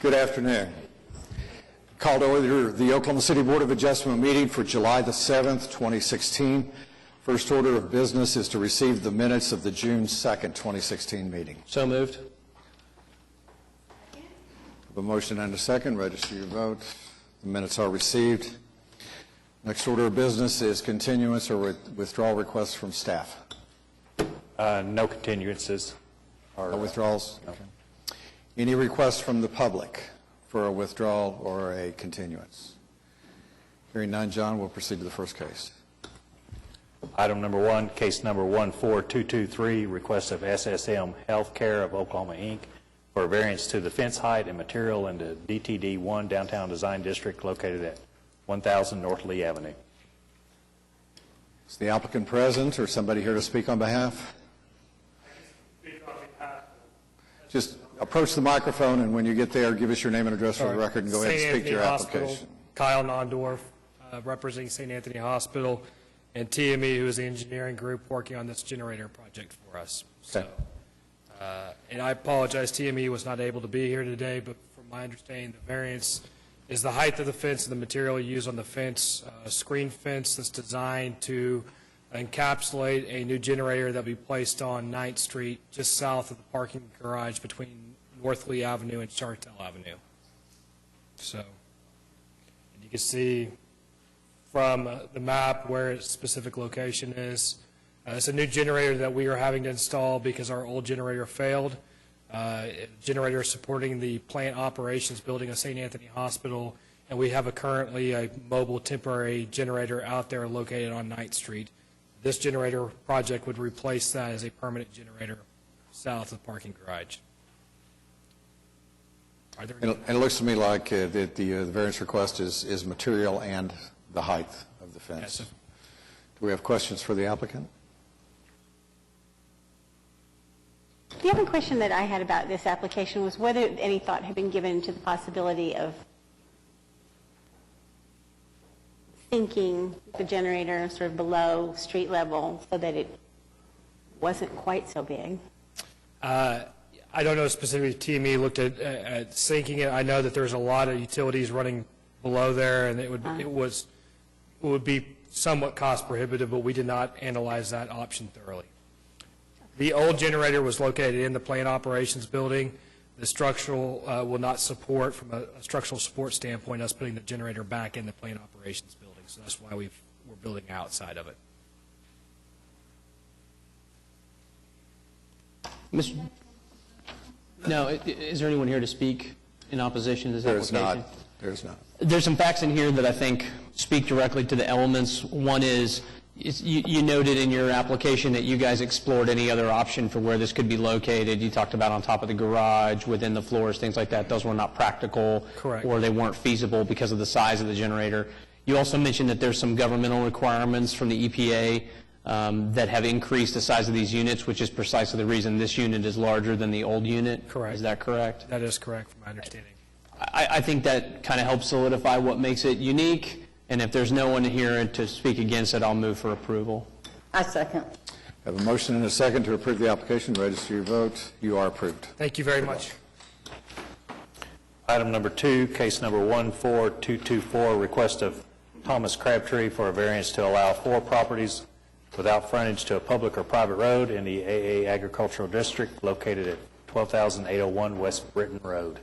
Good afternoon. Called to order the Oklahoma City Board of Adjustment meeting for July the 7th, 2016. First order of business is to receive the minutes of the June 2nd, 2016 meeting. So moved. A motion and a second. Register your vote. The minutes are received. Next order of business is continuance or withdrawal requests from staff. No continuances. No withdrawals? Okay. Any requests from the public for a withdrawal or a continuance? Hearing none, John, we'll proceed to the first case. Item number one, case number 14223, request of SSM Healthcare of Oklahoma, Inc. for a variance to the fence height and material in the DTD 1 Downtown Design District located at 1000 North Lee Avenue. Is the applicant present or somebody here to speak on behalf? Just approach the microphone, and when you get there, give us your name and address for the record and go ahead and speak to your application. Kyle Nondorf, representing St. Anthony Hospital, and TME, who is the engineering group working on this generator project for us. Okay. And I apologize, TME was not able to be here today, but from my understanding, the variance is the height of the fence and the material used on the fence, a screen fence that's designed to encapsulate a new generator that will be placed on 9th Street, just south of the parking garage between North Lee Avenue and Chartel Avenue. So, and you can see from the map where its specific location is. It's a new generator that we are having to install because our old generator failed. Generator supporting the plant operations building of St. Anthony Hospital, and we have currently a mobile temporary generator out there located on 9th Street. This generator project would replace that as a permanent generator south of the parking garage. And it looks to me like that the variance request is material and the height of the fence. Yes, sir. Do we have questions for the applicant? The other question that I had about this application was whether any thought had been given to the possibility of sinking the generator sort of below street level so that it wasn't quite so big. I don't know specifically. TME looked at sinking it. I know that there's a lot of utilities running below there, and it would be somewhat cost prohibitive, but we did not analyze that option thoroughly. The old generator was located in the plant operations building. The structural will not support, from a structural support standpoint, us putting the generator back in the plant operations building. So that's why we're building outside of it. No, is there anyone here to speak in opposition to this application? There's not. There's some facts in here that I think speak directly to the elements. One is, you noted in your application that you guys explored any other option for where this could be located. You talked about on top of the garage, within the floors, things like that. Those were not practical. Correct. Or they weren't feasible because of the size of the generator. You also mentioned that there's some governmental requirements from the EPA that have increased the size of these units, which is precisely the reason this unit is larger than the old unit. Correct. Is that correct? That is correct from my understanding. I think that kind of helps solidify what makes it unique. And if there's no one here to speak against it, I'll move for approval. I second. I have a motion and a second to approve the application. Register your vote. You are approved. Thank you very much. Item number two, case number 14224, request of Thomas Crabtree for a variance to allow 4 properties without frontage to a public or private road in the AA Agricultural District located at 12,801 West Britton Road.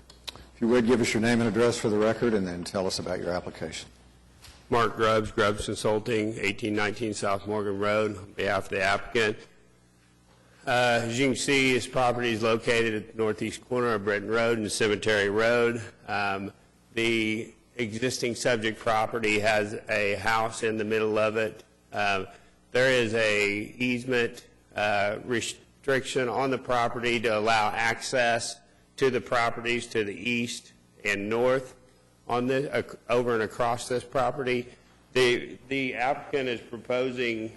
If you would, give us your name and address for the record, and then tell us about your application. Mark Grubbs, Grubbs Consulting, 1819 South Morgan Road, on behalf of the applicant. As you can see, this property is located at the northeast corner of Britton Road and Cemetery Road. The existing subject property has a house in the middle of it. There is a easement restriction on the property to allow access to the properties to the east and north on this, over and across this property. The applicant is proposing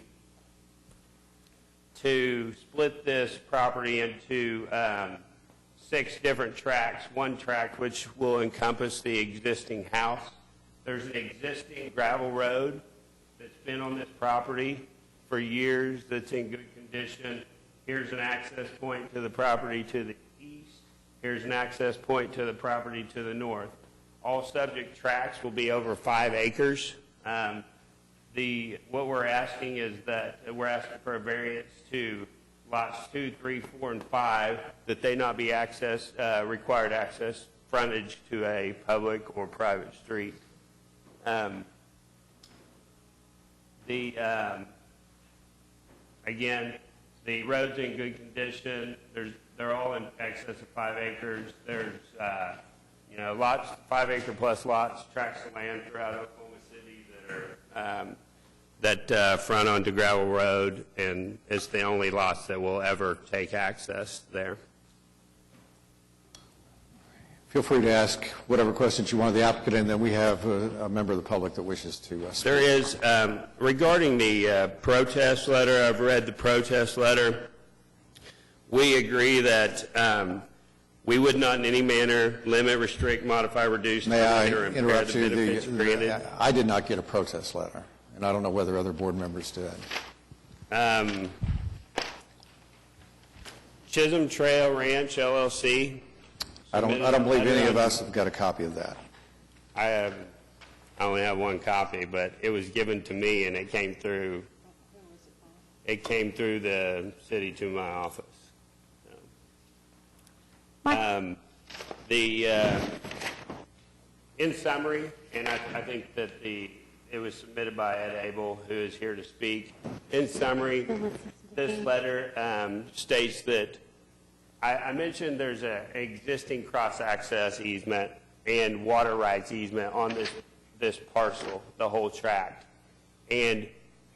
to split this property into 6 different tracts. One tract which will encompass the existing house. There's an existing gravel road that's been on this property for years that's in good condition. Here's an access point to the property to the east. Here's an access point to the property to the north. All subject tracts will be over 5 acres. What we're asking is that we're asking for a variance to lots 2, 3, 4, and 5, that they not be required access frontage to a public or private street. Again, the road's in good condition. They're all in excess of 5 acres. There's, lots, 5 acre plus lots, tracts of land throughout Oklahoma City that front onto gravel road, and it's the only lots that will ever take access there. Feel free to ask whatever questions you want of the applicant, and then we have a member of the public that wishes to speak. There is, regarding the protest letter, I've read the protest letter. We agree that we would not in any manner limit, restrict, modify, reduce, May I terminate, or impair interrupt the you? benefits granted. I did not get a protest letter, and I don't know whether other board members did. Chisholm Trail Ranch LLC. I don't believe any of us have got a copy of that. I only have one copy, but it was given to me, and it came through the city to my office. In summary, and I think that it was submitted by Ed Abel, who is here to speak. In summary, this letter states that I mentioned there's an existing cross-access easement and water rights easement on this parcel, the whole tract. And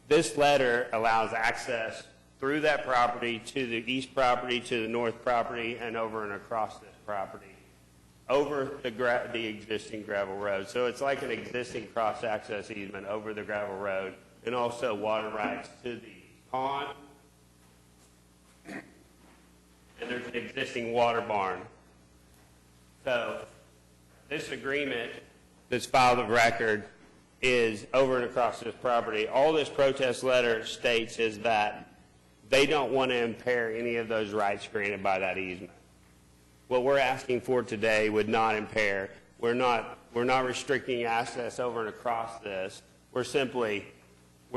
this letter allows access through that property to the east property, to the north property, and over and across this property, over the existing gravel road. So it's like an existing cross-access easement over the gravel road, and also water rights to the pond. And there's an existing water barn. So this agreement that's filed of record is over and across this property. All this protest letter states is that they don't want to impair any of those rights granted by that easement. What we're asking for today would not impair. We're not restricting access over and across this. We're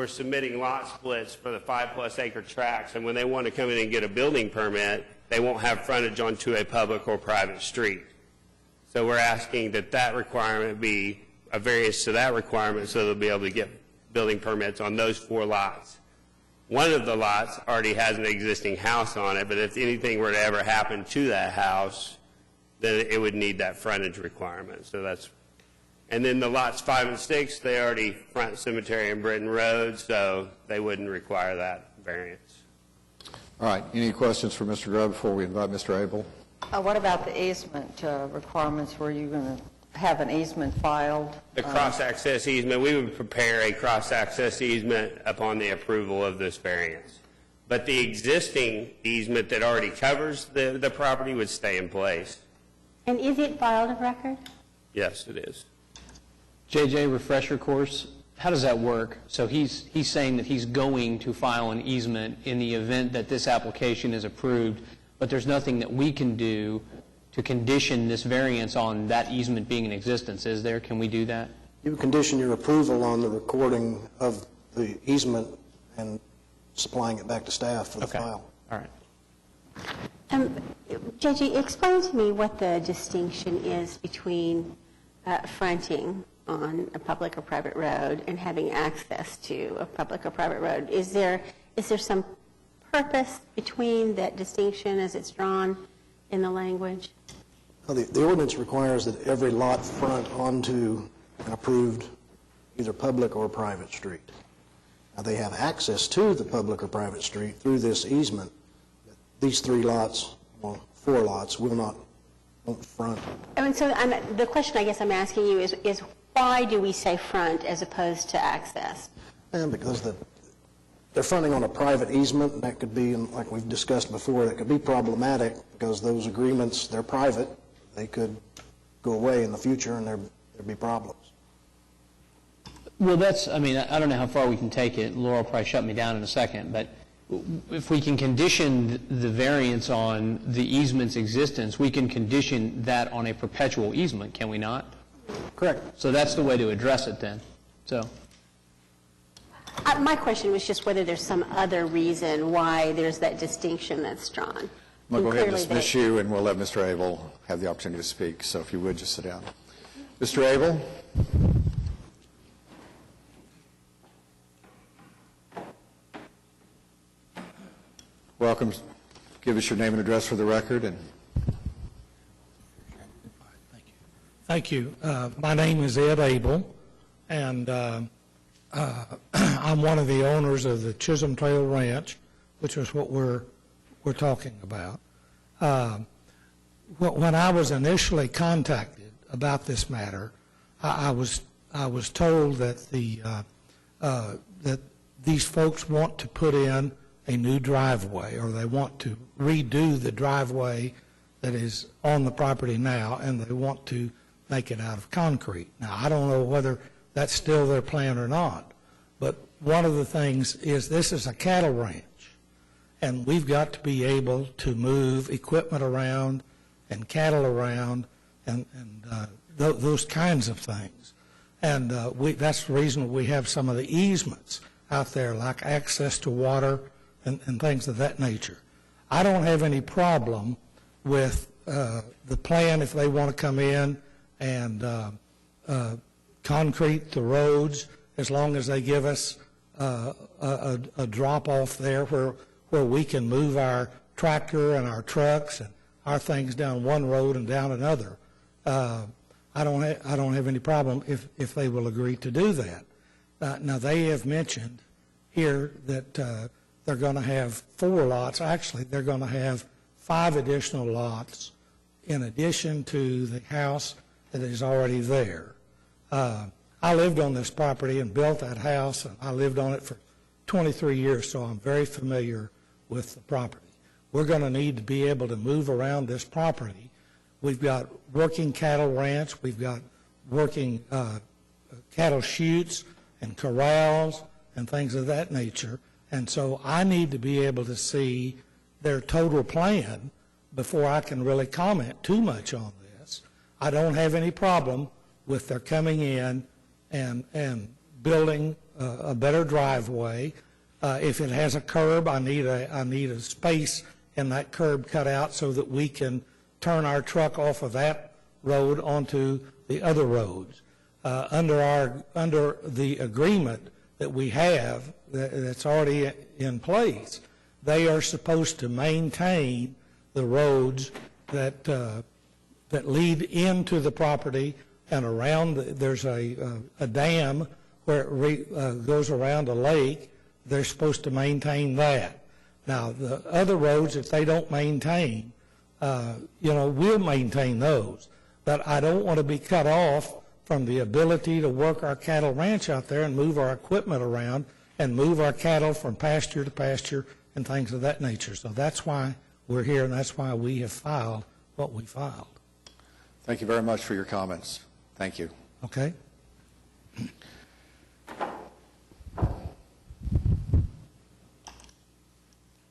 submitting lot splits for the 5+ acre tracts, and when they want to come in and get a building permit, they won't have frontage onto a public or private street. So we're asking that requirement be a variance to that requirement, so they'll be able to get building permits on those 4 lots. One of the lots already has an existing house on it, but if anything were to ever happen to that house, then it would need that frontage requirement. So and then the lots 5 and 6, they already front Cemetery and Britton Road, so they wouldn't require that variance. All right, any questions for Mr. Grubb before we invite Mr. Abel? What about the easement requirements? Were you going to have an easement filed? The cross-access easement, we would prepare a cross-access easement upon the approval of this variance. But the existing easement that already covers the property would stay in place. And is it filed of record? Yes, it is. JJ, refresher course, how does that work? So he's saying that he's going to file an easement in the event that this application is approved, but there's nothing that we can do to condition this variance on that easement being in existence, is there? Can we do that? You condition your approval on the recording of the easement and supplying it back to staff for the file. All right. JJ, explain to me what the distinction is between fronting on a public or private road and having access to a public or private road. Is there some purpose between that distinction as it's drawn in the language? Well, the ordinance requires that every lot front onto an approved either public or private street. Now, they have access to the public or private street through this easement. These 3 lots, well, 4 lots, won't front. I mean, so the question I guess I'm asking you is why do we say front as opposed to access? And because they're fronting on a private easement, and that could be, like we've discussed before, that could be problematic because those agreements, they're private. They could go away in the future and there'd be problems. Well, I don't know how far we can take it. Laura will probably shut me down in a second, but if we can condition the variance on the easement's existence, we can condition that on a perpetual easement, can we not? Correct. So that's the way to address it then. So, My question was just whether there's some other reason why there's that distinction that's drawn. I'm going to go ahead and Clearly dismiss you, and we'll let Mr. Abel have the opportunity to speak. So if you would, just sit down. Mr. Abel? Welcome. Give us your name and address for the record. And Thank you. My name is Ed Abel, and I'm one of the owners of the Chisholm Trail Ranch, which is what we're talking about. When I was initially contacted about this matter, I was told that that these folks want to put in a new driveway, or they want to redo the driveway that is on the property now, and they want to make it out of concrete. Now, I don't know whether that's still their plan or not, but one of the things is this is a cattle ranch, and we've got to be able to move equipment around and cattle around and those kinds of things. And that's the reason we have some of the easements out there, like access to water and things of that nature. I don't have any problem with the plan if they want to come in and concrete the roads, as long as they give us a drop-off there where we can move our tractor and our trucks and our things down one road and down another. I don't have any problem if they will agree to do that. Now, they have mentioned here that they're going to have 4 lots. Actually, they're going to have 5 additional lots in addition to the house that is already there. I lived on this property and built that house, and I lived on it for 23 years, so I'm very familiar with the property. We're going to need to be able to move around this property. We've got working cattle ranch, we've got working cattle chutes and corrals and things of that nature, and so I need to be able to see their total plan before I can really comment too much on this. I don't have any problem with their coming in and building a better driveway. If it has a curb, I need a space in that curb cut out so that we can turn our truck off of that road onto the other roads. Under the agreement that we have that's already in place, they are supposed to maintain the roads that lead into the property and around. There's a dam where it goes around a lake. They're supposed to maintain that. Now, the other roads, if they don't maintain, we'll maintain those. But I don't want to be cut off from the ability to work our cattle ranch out there and move our equipment around and move our cattle from pasture to pasture and things of that nature. So that's why we're here, and that's why we have filed what we filed. thank you very much for your comments. Thank you. Okay?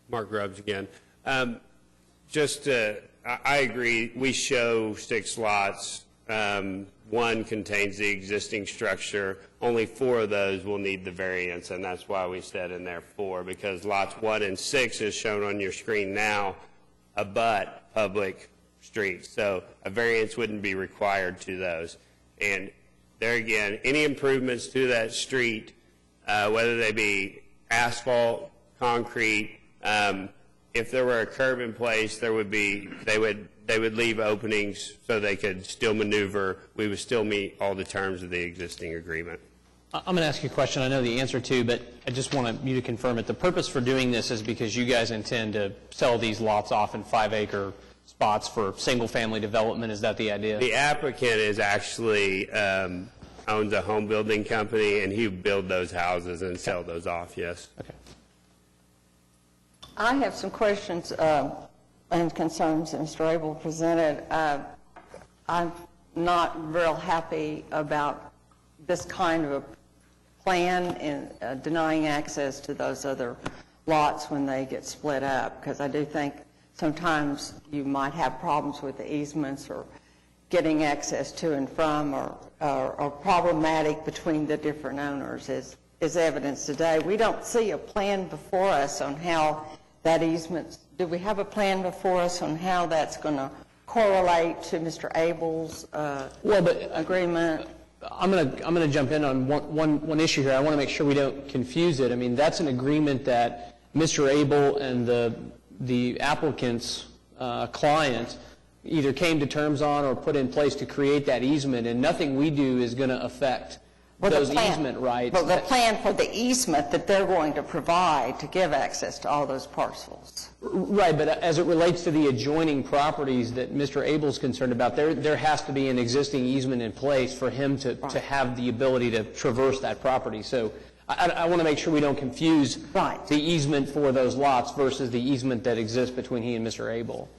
Mark Grubbs again. I agree. We show 6 lots. 1 contains the existing structure. Only 4 of those will need the variance, and that's why we said in there 4, because lots 1 and 6, as shown on your screen now, abut public streets. So a variance wouldn't be required to those. And there again, any improvements to that street, whether they be asphalt, concrete, if there were a curb in place, they would leave openings so they could still maneuver. We would still meet all the terms of the existing agreement. I'm going to ask you a question I know the answer to, but I just want you to confirm it. The purpose for doing this is because you guys intend to sell these lots off in 5-acre spots for single-family development. Is that the idea? The applicant is actually owns a home building company, and he would build those houses and sell those off, yes. Okay. I have some questions and concerns that Mr. Abel presented. I'm not real happy about this kind of a plan in denying access to those other lots when they get split up, because I do think sometimes you might have problems with the easements or getting access to and from, or problematic between the different owners is evidence today. We don't see a plan before us on how that easement, do we have a plan before us on how that's going to correlate to Mr. Abel's agreement? I'm going to jump in on one issue here. I want to make sure we don't confuse it. I mean, that's an agreement that Mr. Abel and the applicant's client either came to terms on or put in place to create that easement, and nothing we do is going to affect those easement rights. But the plan for the easement that they're going to provide to give access to all those parcels. Right, but as it relates to the adjoining properties that Mr. Abel's concerned about, there has to be an existing easement in place for him to have the ability to traverse that property. So I want to make sure we don't confuse the easement for those lots versus the easement that exists between he and Mr. Abel.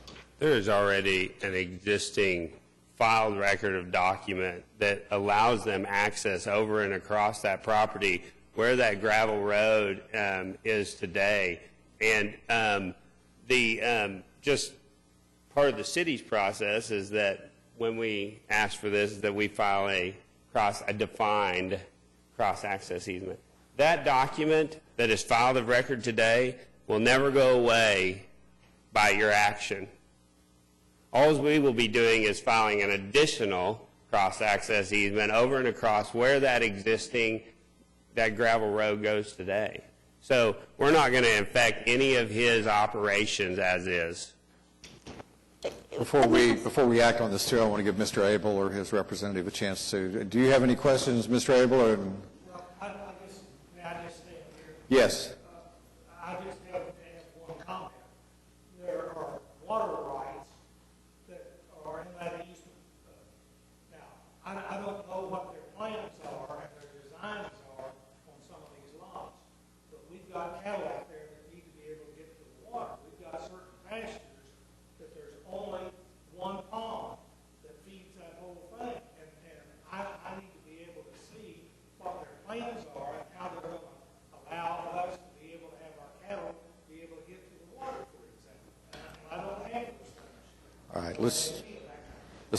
There is already an existing filed record of document that allows them access over and across that property where that gravel road is today. And just part of the city's process is that when we ask for this, that we file a defined cross-access easement. That document that is filed of record today will never go away by your action. All we will be doing is filing an additional cross-access easement over and across where that gravel road goes today. So we're not going to affect any of his operations as is. Before we act on this, too, I want to give Mr. Abel or his representative a chance to. Do you have any questions, Mr. Abel? Or? Well, may I just stand here? Yes. I just have one comment. There are water rights that are in that easement. Now, I don't know what their plans are and their designs are on some of these lots, but we've got cattle out there that need to be able to get to the water. We've got certain pastures that there's only one pond that feeds that whole thing, and I need to be able to see what their plans are and how they're going to allow us to be able to have our cattle be able to get to the water, for example. And I don't have those things. All right, let's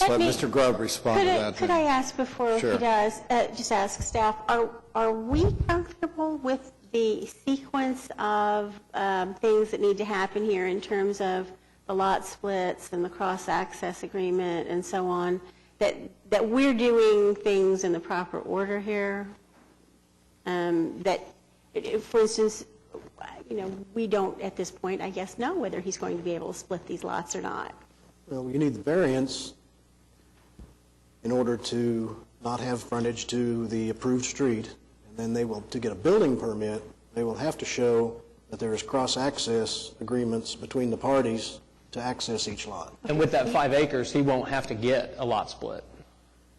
let Mr. Grubb respond to that. Could I ask before Sure. he does, just ask staff, are we comfortable with the sequence of things that need to happen here in terms of the lot splits and the cross-access agreement and so on, that we're doing things in the proper order here? That, for instance, we don't at this point, I guess, know whether he's going to be able to split these lots or not. Well, you need the variance in order to not have frontage to the approved street, and then they will, to get a building permit, they will have to show that there is cross-access agreements between the parties to access each lot. And with that 5 acres, he won't have to get a lot split.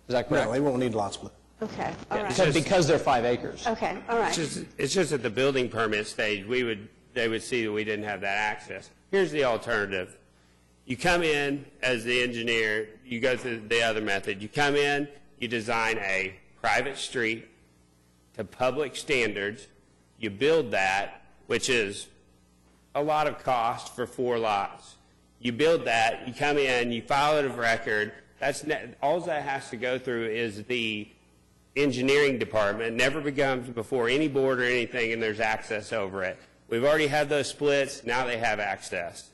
Is that correct? No, they won't need lot split. Okay, all right. Because they're 5 acres. Okay, all right. It's just at the building permit stage, they would see that we didn't have that access. Here's the alternative. You come in as the engineer, you go through the other method. You come in, you design a private street to public standards. You build that, which is a lot of cost for 4 lots. You build that, you come in, you file it of record. All that has to go through is the engineering department. Never becomes before any board or anything, and there's access over it. We've already had those splits. Now they have access.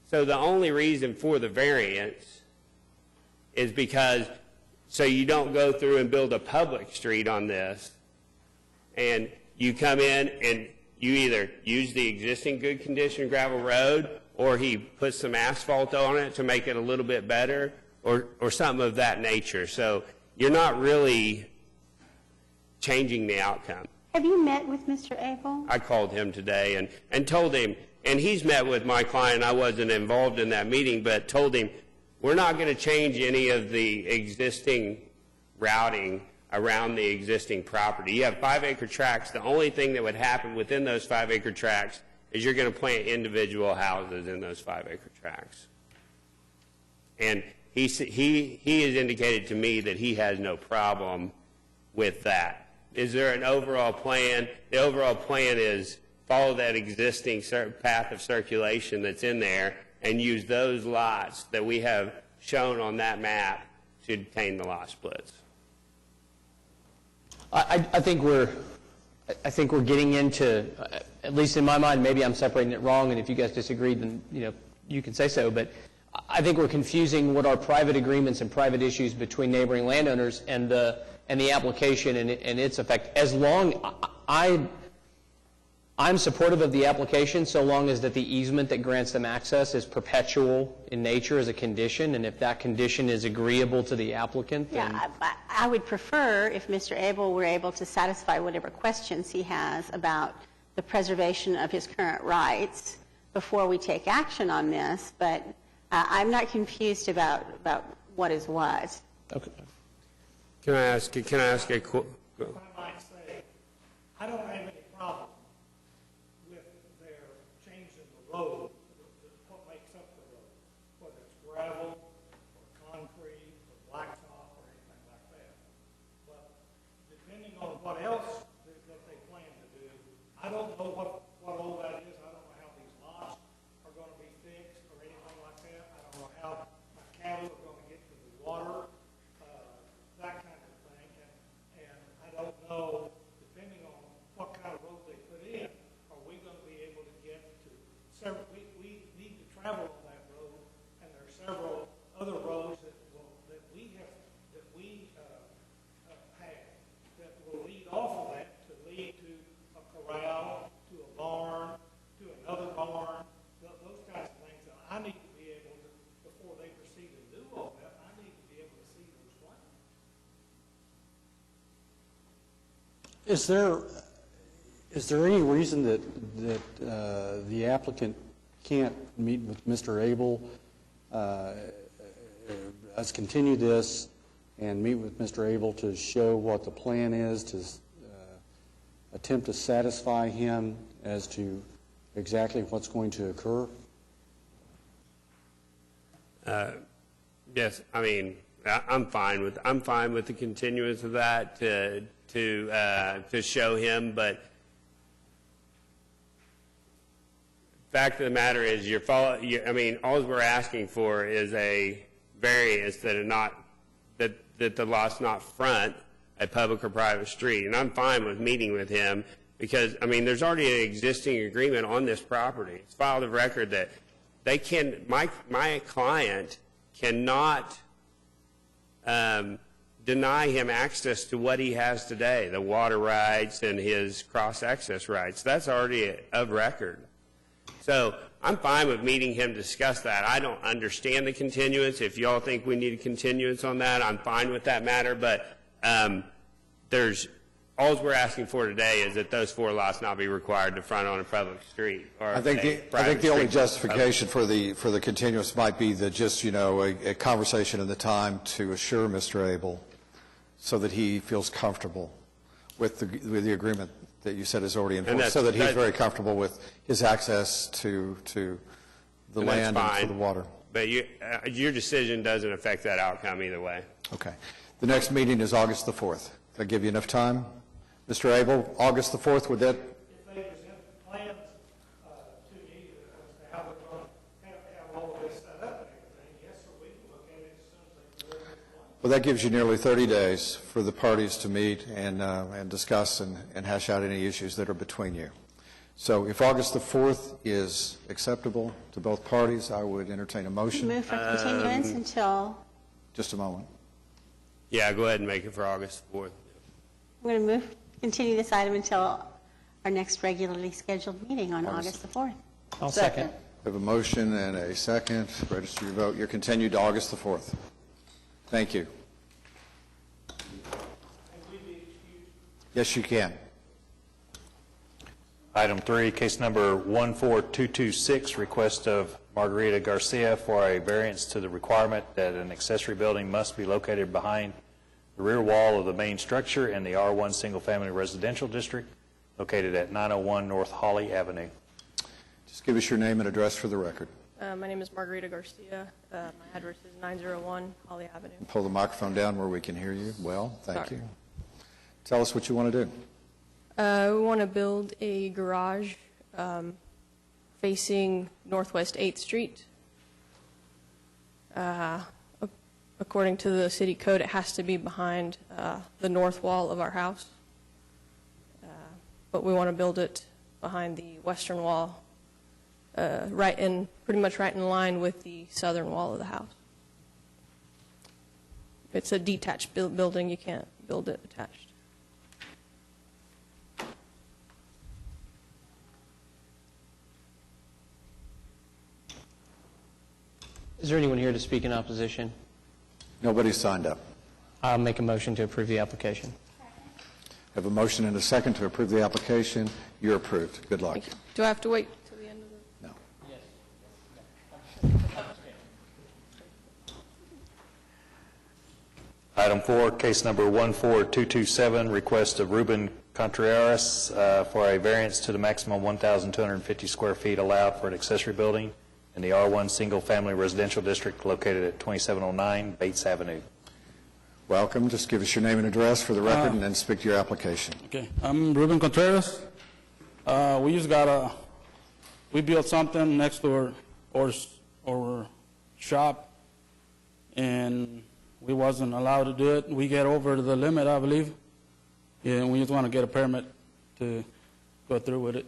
So the only reason for the variance is because, so you don't go through and build a public street on this, and you come in and you either use the existing good condition gravel road, or he puts some asphalt on it to make it a little bit better, or something of that nature. So you're not really changing the outcome. Have you met with Mr. Abel? I called him today and told him, and he's met with my client. I wasn't involved in that meeting, but told him we're not going to change any of the existing routing around the existing property. You have 5-acre tracts. The only thing that would happen within those 5-acre tracts is you're going to plant individual houses in those 5-acre tracts. And he has indicated to me that he has no problem with that. Is there an overall plan? The overall plan is follow that existing path of circulation that's in there and use those lots that we have shown on that map to obtain the lot splits. I think we're getting into, at least in my mind, maybe I'm separating it wrong, and if you guys disagree, then you can say so. But I think we're confusing what are private agreements and private issues between neighboring landowners and the application and its effect. As long I'm supportive of the application, so long as that the easement that grants them access is perpetual in nature as a condition, and if that condition is agreeable to the applicant, then... Yeah, I would prefer if Mr. Abel were able to satisfy whatever questions he has about the preservation of his current rights before we take action on this, but I'm not confused about what is what. Okay. Can I ask a If I might say, I don't have any problem with their changing the road, what makes up the road, whether it's gravel or concrete or blacktop or anything like that. But depending on what else that they plan to do, I don't know what all that is. I don't know how these lots are going to be fixed or anything like that. I don't know how my cattle are going to get to the water, that kind of thing. And I don't know, depending on what kind of road they put in, are we going to be able to get to several, we need to travel on that road, and there are several other roads that we have that will lead off of that to lead to a corral, to a barn, to another barn, those kinds of things. And I need to be able to, before they proceed to do all that, I need to be able to see those plans. Is there any reason that the applicant can't meet with Mr. Abel, let's continue this and meet with Mr. Abel to show what the plan is, to attempt to satisfy him as to exactly what's going to occur? Yes, I mean, I'm fine with the continuance of that to show him, but fact of the matter is, I mean, all we're asking for is a variance that the lot's not front a public or private street, and I'm fine with meeting with him because, I mean, there's already an existing agreement on this property. It's filed a record that they can, my client cannot deny him access to what he has today, the water rights and his cross-access rights. That's already of record. So I'm fine with meeting him to discuss that. I don't understand the continuance. If y'all think we need a continuance on that, I'm fine with that matter. But all we're asking for today is that those 4 lots not be required to front on a public street. Or I think the only justification for the continuance might be that just, a conversation in the time to assure Mr. Abel so that he feels comfortable with the agreement that you said is already in force, so that he's very comfortable with his access to the land and to the water. But your decision doesn't affect that outcome either way. Okay. The next meeting is August the 4th. Did I give you enough time? Mr. Abel, August the 4th, would that? If they present plans to me as to how they're going to have all of this set up and everything, yes, sir, we can look at it as soon as they deliver the plan. Well, that gives you nearly 30 days for the parties to meet and discuss and hash out any issues that are between you. So if August the 4th is acceptable to both parties, I would entertain a motion. Move for continuance until, Just a moment. Yeah, go ahead and make it for August 4th. we're going to continue this item until our next regularly scheduled meeting on August the 4th. I'll second. We have a motion and a second. Register your vote. You're continued to August the 4th. Thank you. Yes, you can. Item 3, case number 14226, request of Margarita Garcia for a variance to the requirement that an accessory building must be located behind the rear wall of the main structure in the R1 Single Family Residential District located at 901 North Holly Avenue. Just give us your name and address for the record. My name is Margarita Garcia. My address is 901 Holly Avenue. Pull the microphone down where we can hear you. Well, thank Sorry. you. Tell us what you want to do. We want to build a garage facing Northwest 8th Street. According to the city code, it has to be behind the north wall of our house. But we want to build it behind the western wall, pretty much right in line with the southern wall of the house. It's a detached building. You can't build it attached. Is there anyone here to speak in opposition? Nobody signed up. I'll make a motion to approve the application. Have a motion and a second to approve the application. You're approved. Good luck. Do I have to wait till the end of the? No. Item 4, case number 14227, request of Ruben Contreras for a variance to the maximum 1,250 square feet allowed for an accessory building in the R1 Single Family Residential District located at 2709 Bates Avenue. Welcome. Just give us your name and address for the record and then speak to your application. Okay, I'm Ruben Contreras. We built something next to our shop, and we wasn't allowed to do it. We get over the limit, I believe, and we just want to get a permit to go through with it.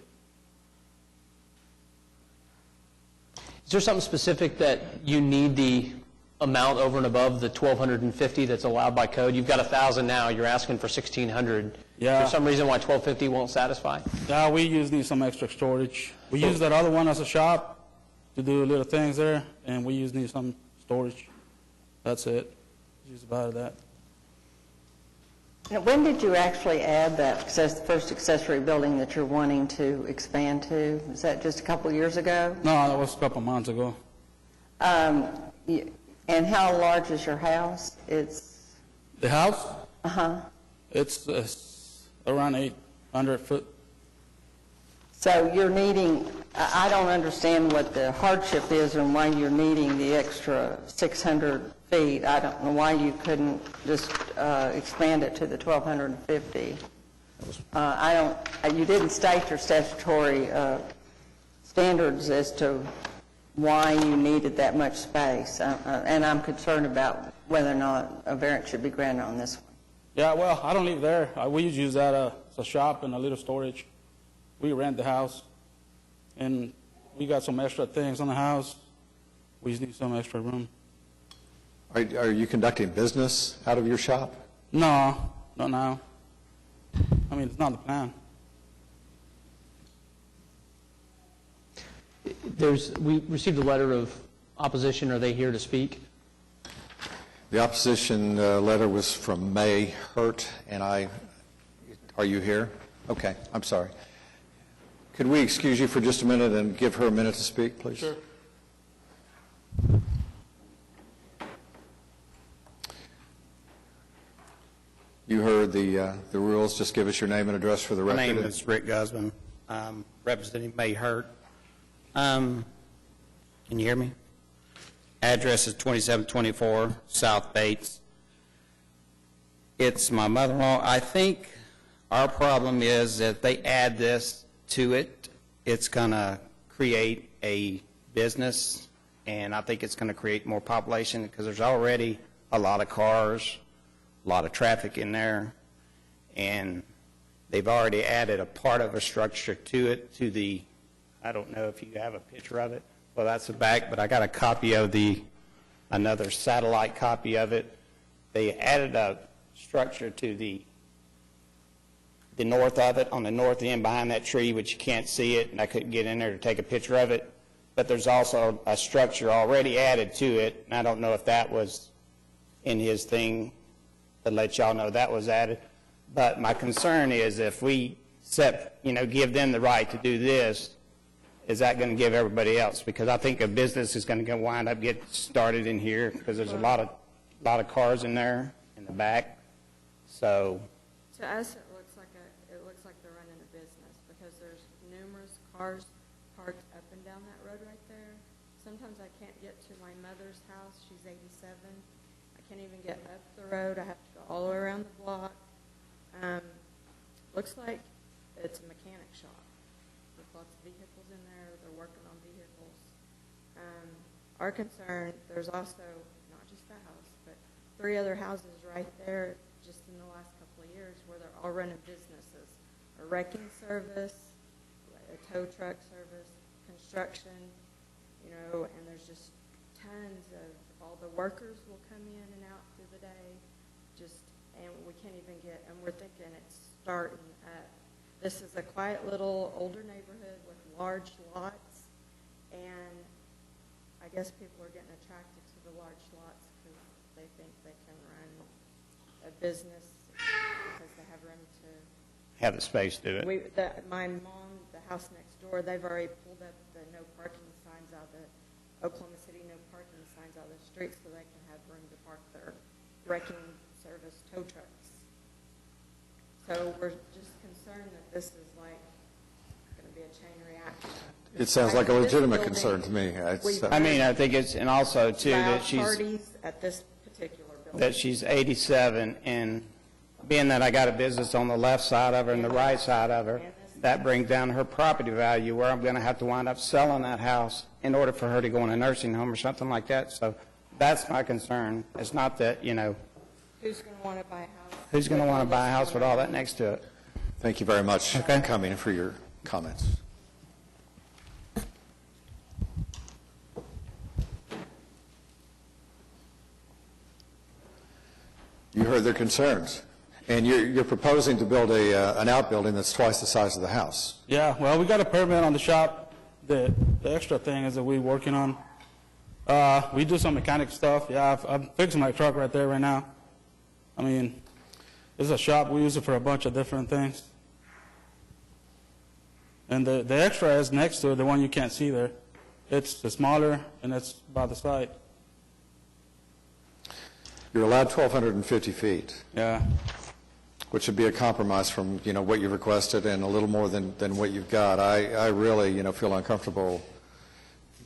Is there something specific that you need the amount over and above the 1,250 that's allowed by code? You've got 1,000 now. You're asking for 1,600. Yeah. Is there some reason why 1,250 won't satisfy? Yeah, we just need some extra storage. We use that other one as a shop to do little things there, and we just need some storage. That's it. Just about that. Now, when did you actually add that first accessory building that you're wanting to expand to? Is that just a couple years ago? No, that was a couple months ago. And how large is your house? It's... The house? Uh-huh. It's around 800 foot. So you're needing, I don't understand what the hardship is and why you're needing the extra 600 feet. I don't know why you couldn't just expand it to the 1,250. You didn't state your statutory standards as to why you needed that much space. And I'm concerned about whether or not a variance should be granted on this one. Yeah, well, I don't live there. We use that as a shop and a little storage. We rent the house, and we got some extra things on the house. We just need some extra room. Are you conducting business out of your shop? No, not now. I mean, it's not the plan. We received a letter of opposition. Are they here to speak? The opposition letter was from May Hurt, and are you here? Okay, I'm sorry. Could we excuse you for just a minute and give her a minute to speak, please? Sure. You heard the rules. Just give us your name and address for the record. My name is Rick Guzman. I'm representing May Hurt. Can you hear me? Address is 2724 South Bates. It's my mother-in-law. I think our problem is that they add this to it. It's going to create a business, and I think it's going to create more population because there's already a lot of cars, a lot of traffic in there, and they've already added a part of a structure to it, to the, I don't know if you have a picture of it. Well, that's the back, but I got a copy of another satellite copy of it. They added a structure to the north of it, on the north end behind that tree, which you can't see it, and I couldn't get in there to take a picture of it. But there's also a structure already added to it, and I don't know if that was in his thing to let y'all know that was added. But my concern is if we give them the right to do this, is that going to give everybody else? Because I think a business is going to wind up getting started in here because there's a lot of cars in there in the back. So To us, it looks like they're running a business because there's numerous cars parked up and down that road right there. Sometimes I can't get to my mother's house. She's 87. I can't even get up the road. I have to go all the way around the block. Looks like it's a mechanic shop. with lots of vehicles in there, they're working on vehicles. Our concern, there's also, not just that house, but 3 other houses right there just in the last couple of years where they're all running businesses. A wrecking service, a tow truck service, construction, you know, and there's just tons of, all the workers will come in and out through the day, and we can't even get, and we're thinking it's starting at, this is a quiet little older neighborhood with large lots, and I guess people are getting attracted to the large lots because they think they can run a business because they have room to. Have the space to do it. My mom, the house next door, they've already pulled up the no parking signs out the Oklahoma City no parking signs out of the street so they can have room to park their wrecking service tow trucks. So we're just concerned that this is like going to be a chain reaction. It sounds like a legitimate concern to me. I mean, I think it's, and also too, that she's, parties at this particular building. that she's 87, and being that I got a business on the left side of her and the right side of her, that brings down her property value where I'm going to have to wind up selling that house in order for her to go in a nursing home or something like that. So that's my concern. It's not that, you know, Who's going to want to buy a house? who's going to want to buy a house with all that next to it? Thank you very much for coming and for your comments. You heard their concerns. And you're proposing to build an outbuilding that's twice the size of the house. Yeah, well, we got a permit on the shop. The extra thing is that we're working on. We do some mechanic stuff. Yeah, I'm fixing my truck right there right now. I mean, it's a shop. We use it for a bunch of different things. And the extra is next to it, the one you can't see there. It's smaller, and it's about the size. You're allowed 1,250 feet. Yeah. Which would be a compromise from, you know, what you requested and a little more than what you've got. I really, you know, feel uncomfortable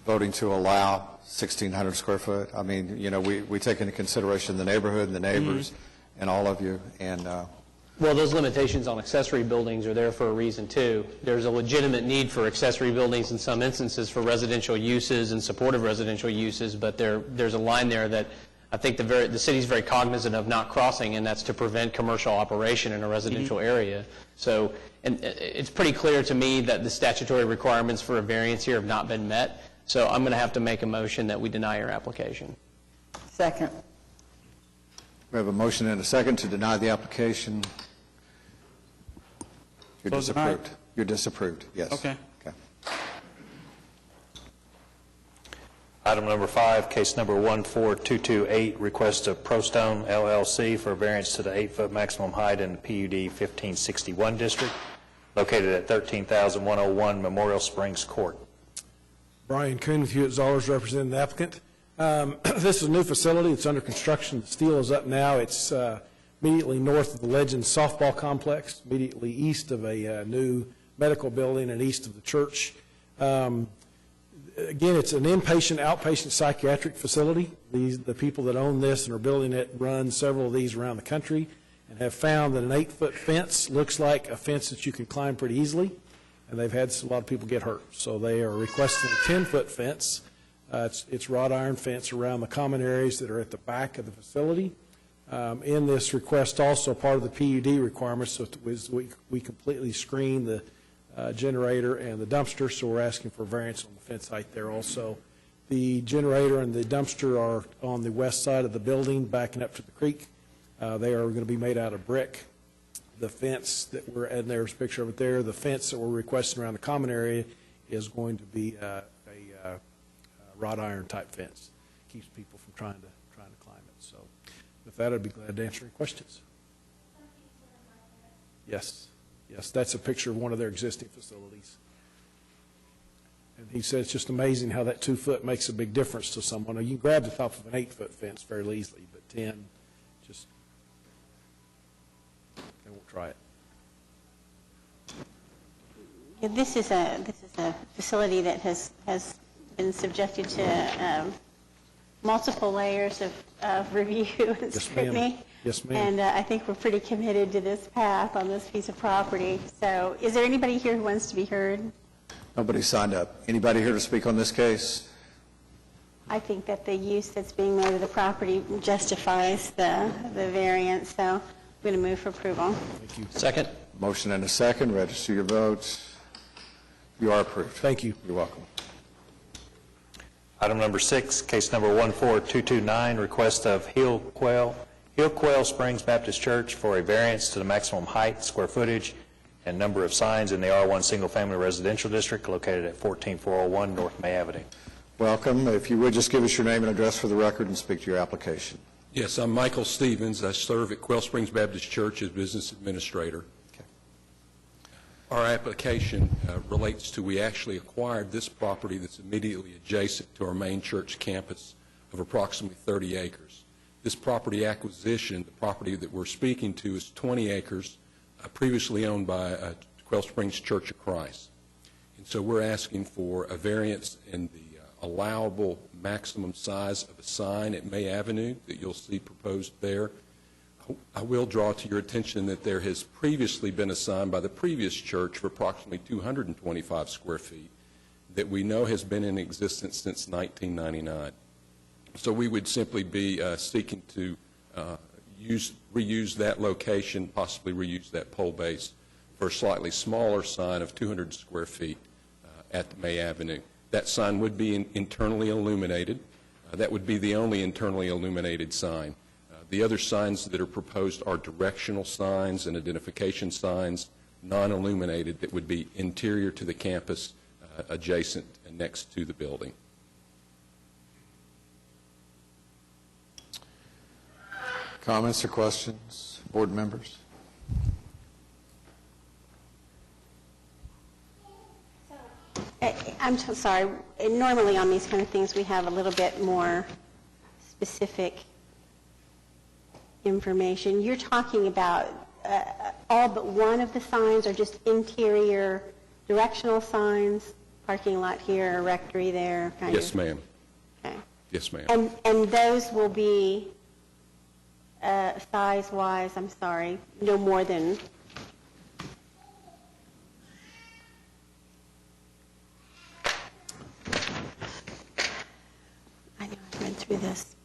voting to allow 1,600 square foot. I mean, you know, we take into consideration the neighborhood and the neighbors and all of you. And Well, those limitations on accessory buildings are there for a reason, too. There's a legitimate need for accessory buildings in some instances for residential uses and supportive residential uses, but there's a line there that I think the city's very cognizant of not crossing, and that's to prevent commercial operation in a residential area. So, and it's pretty clear to me that the statutory requirements for a variance here have not been met. So I'm going to have to make a motion that we deny your application. Second. we have a motion and a second to deny the application. You're So denied. disapproved. You're disapproved, yes. Okay. Item number 5, case number 14228, request of ProStone LLC for a variance to the 8-foot maximum height in the PUD 1561 district, located at 13,101 Memorial Springs Court. Brian Kuhn with Hewitt Zollers, representing the applicant. This is a new facility. It's under construction. The steel is up now. It's immediately north of the Legends softball complex, immediately east of a new medical building and east of the church. Again, it's an inpatient, outpatient psychiatric facility. The people that own this and are building it run several of these around the country and have found that an 8-foot fence looks like a fence that you can climb pretty easily, and they've had a lot of people get hurt. So they are requesting a 10-foot fence. It's wrought iron fence around the common areas that are at the back of the facility. In this request, also part of the PUD requirements, so we completely screen the generator and the dumpster, so we're asking for variance on the fence height there also. The generator and the dumpster are on the west side of the building, backing up to the creek. They are going to be made out of brick. The fence that we're, and there's a picture of it there, the fence that we're requesting around the common area is going to be a wrought iron type fence. Keeps people from trying to climb it. So with that, I'd be glad to answer any questions. Yes. Yes, that's a picture of one of their existing facilities. And he said it's just amazing how that 2-foot makes a big difference to someone. You can grab the top of an 8-foot fence fairly easily, but 10, just, they won't try it. Yeah, this is a facility that has been subjected to multiple layers of review and scrutiny. Yes, ma'am. And I think we're pretty committed to this path on this piece of property. So is there anybody here who wants to be heard? Nobody signed up. Anybody here to speak on this case? I think that the use that's being made of the property justifies the variance, so I'm going to move for approval. Thank you. Second. Motion and a second. Register your votes. You are approved. Thank you. You're welcome. Item number 6, case number 14229, request of Hill Quail Springs Baptist Church for a variance to the maximum height, square footage, and number of signs in the R1 Single Family Residential District located at 14401 North May Avenue. Welcome. If you would just give us your name and address for the record and speak to your application. Yes, I'm Michael Stevens. I serve at Quail Springs Baptist Church as business administrator. Okay. Our application relates to, we actually acquired this property that's immediately adjacent to our main church campus of approximately 30 acres. This property acquisition, the property that we're speaking to, is 20 acres, previously owned by Quail Springs Church of Christ. And so we're asking for a variance in the allowable maximum size of a sign at May Avenue that you'll see proposed there. I will draw to your attention that there has previously been a sign by the previous church for approximately 225 square feet that we know has been in existence since 1999. So we would simply be seeking to reuse that location, possibly reuse that pole base for a slightly smaller sign of 200 square feet at the May Avenue. That sign would be internally illuminated. That would be the only internally illuminated sign. The other signs that are proposed are directional signs and identification signs, non-illuminated, that would be interior to the campus, adjacent and next to the building. Comments or questions, board members? I'm so sorry. Normally on these kind of things, we have a little bit more specific information. You're talking about all but one of the signs are just interior directional signs, parking lot here, rectory there, kind Yes, of? ma'am. Okay. Yes, ma'am. And those will be size-wise, I'm sorry, no more than... I know I went through this.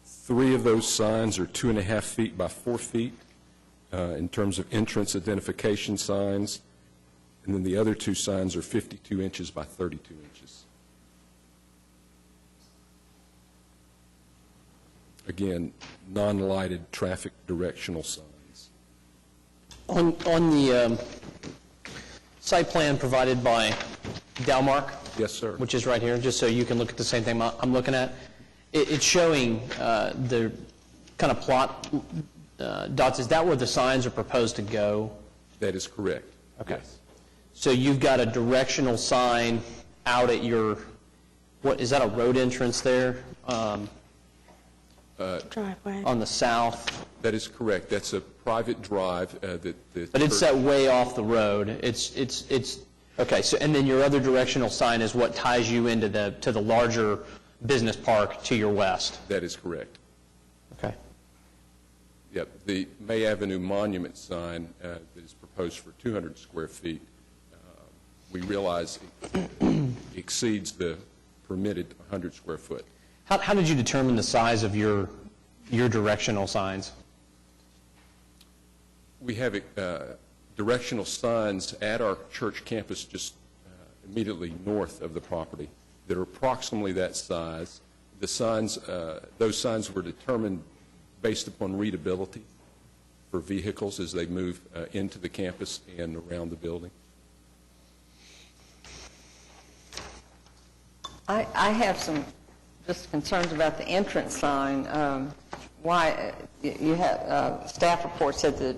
3 of those signs are 2.5 feet by 4 feet in terms of entrance identification signs, and then the other 2 signs are 52 inches by 32 inches. Again, non-lighted traffic directional signs. On the site plan provided by Dalmark, Yes, sir. which is right here, just so you can look at the same thing I'm looking at, it's showing the kind of plot dots. Is that where the signs are proposed to go? That is correct. Okay. Yes. So you've got a directional sign out at your, what, is that a road entrance there? Driveway. On the south? That is correct. That's a private drive that the But it's church- set way off the road. It's okay. So and then your other directional sign is what ties you into the larger business park to your west. That is correct. Okay. Yep. The May Avenue monument sign that is proposed for 200 square feet, we realize exceeds the permitted 100 square foot. How did you determine the size of your directional signs? We have directional signs at our church campus just immediately north of the property that are approximately that size. The signs, those signs were determined based upon readability for vehicles as they move into the campus and around the building. I have some just concerns about the entrance sign. Why, you have, staff report said that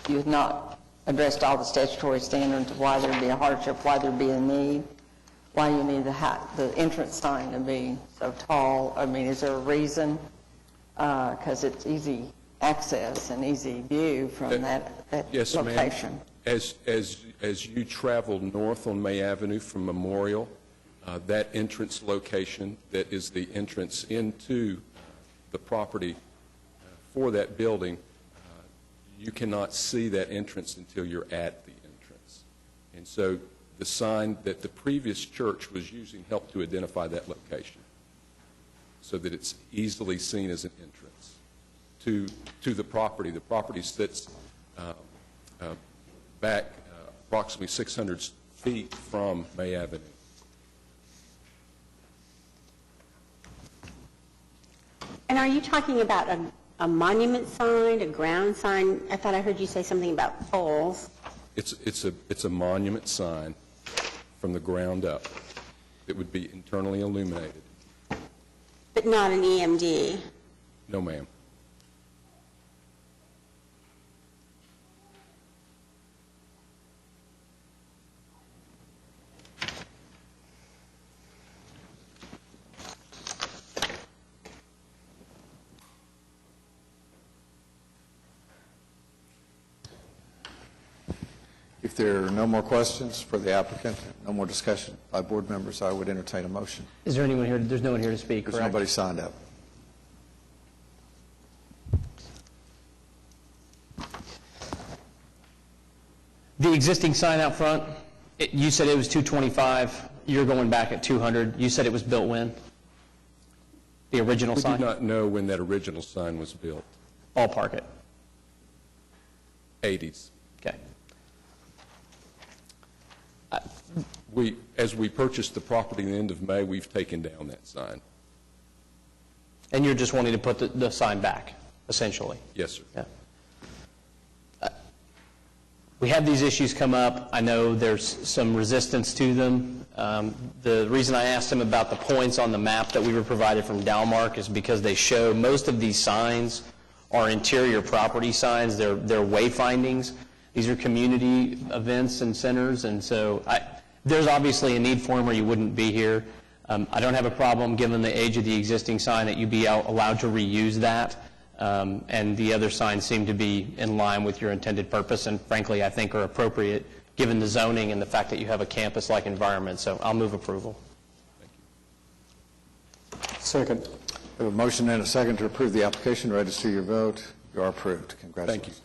you have not addressed all the statutory standards of why there'd be a hardship, why there'd be a need, why you need the entrance sign to be so tall. I mean, is there a reason? Because it's easy access and easy view from that Yes, location. ma'am. As you travel north on May Avenue from Memorial, that entrance location that is the entrance into the property for that building, you cannot see that entrance until you're at the entrance. And so the sign that the previous church was using helped to identify that location so that it's easily seen as an entrance to the property. The property sits back approximately 600 feet from May Avenue. And are you talking about a monument sign, a ground sign? I thought I heard you say something about poles. It's a monument sign from the ground up that would be internally illuminated. But not an EMD? No, ma'am. If there are no more questions for the applicant, no more discussion by board members, I would entertain a motion. Is there anyone here? There's no one here to speak, There's correct? nobody signed up. The existing sign out front, you said it was 225. You're going back at 200. You said it was built when? The original We sign? do not know when that original sign was built. Ballpark it. 80s. Okay. As we purchased the property at the end of May, we've taken down that sign. And you're just wanting to put the sign back, essentially? Yes, sir. Yeah. We have these issues come up. I know there's some resistance to them. The reason I asked him about the points on the map that we were provided from Dalmark is because they show most of these signs are interior property signs. They're wayfindings. These are community events and centers, and so there's obviously a need for them or you wouldn't be here. I don't have a problem, given the age of the existing sign, that you be allowed to reuse that. And the other signs seem to be in line with your intended purpose and, frankly, I think are appropriate given the zoning and the fact that you have a campus-like environment. So I'll move approval. Second. We have a motion and a second to approve the application. Register your vote. You are approved. Congratulations. Thank you.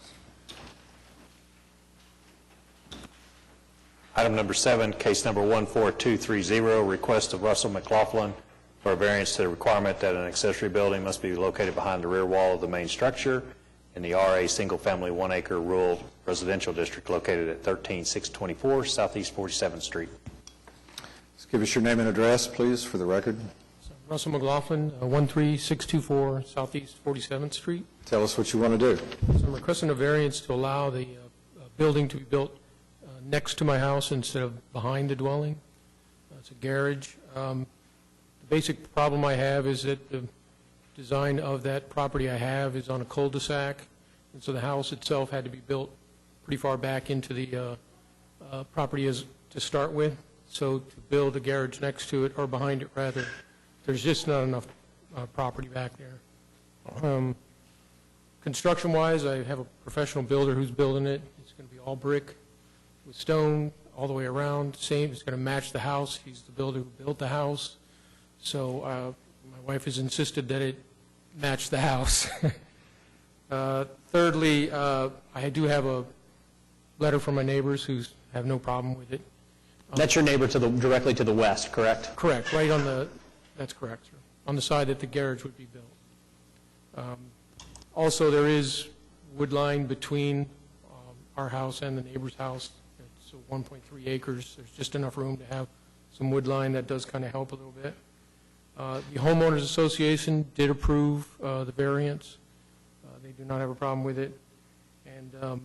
Item number 7, case number 14230, request of Russell McLaughlin for a variance to the requirement that an accessory building must be located behind the rear wall of the main structure in the RA single-family 1-acre rural residential district located at 13624 Southeast 47th Street. Just give us your name and address, please, for the record. Russell McLaughlin, 13624 Southeast 47th Street. Tell us what you want to do. So I'm requesting a variance to allow the building to be built next to my house instead of behind the dwelling. It's a garage. The basic problem I have is that the design of that property I have is on a cul-de-sac, and so the house itself had to be built pretty far back into the property as to start with. So to build a garage next to it, or behind it rather, there's just not enough property back there. Construction-wise, I have a professional builder who's building it. It's going to be all brick with stone all the way around. Same, it's going to match the house. He's the builder who built the house. So my wife has insisted that it match the house. Thirdly, I do have a letter from my neighbors who have no problem with it. That's your neighbor directly to the west, correct? Correct, right on the, that's correct, sir, on the side that the garage would be built. Also, there is wood line between our house and the neighbor's house. It's 1.3 acres. There's just enough room to have some wood line. That does kind of help a little bit. The homeowners association did approve the variance. They do not have a problem with it. And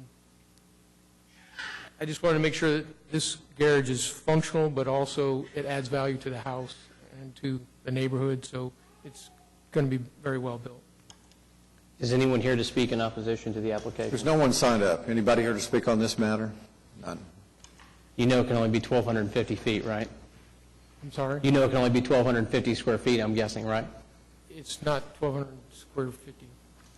I just wanted to make sure that this garage is functional, but also it adds value to the house and to the neighborhood, so it's going to be very well built. Is anyone here to speak in opposition to the application? There's no one signed up. Anybody here to speak on this matter? None. You know it can only be 1,250 feet, right? I'm sorry? You know it can only be 1,250 square feet, I'm guessing, right? It's not 1,200 square feet.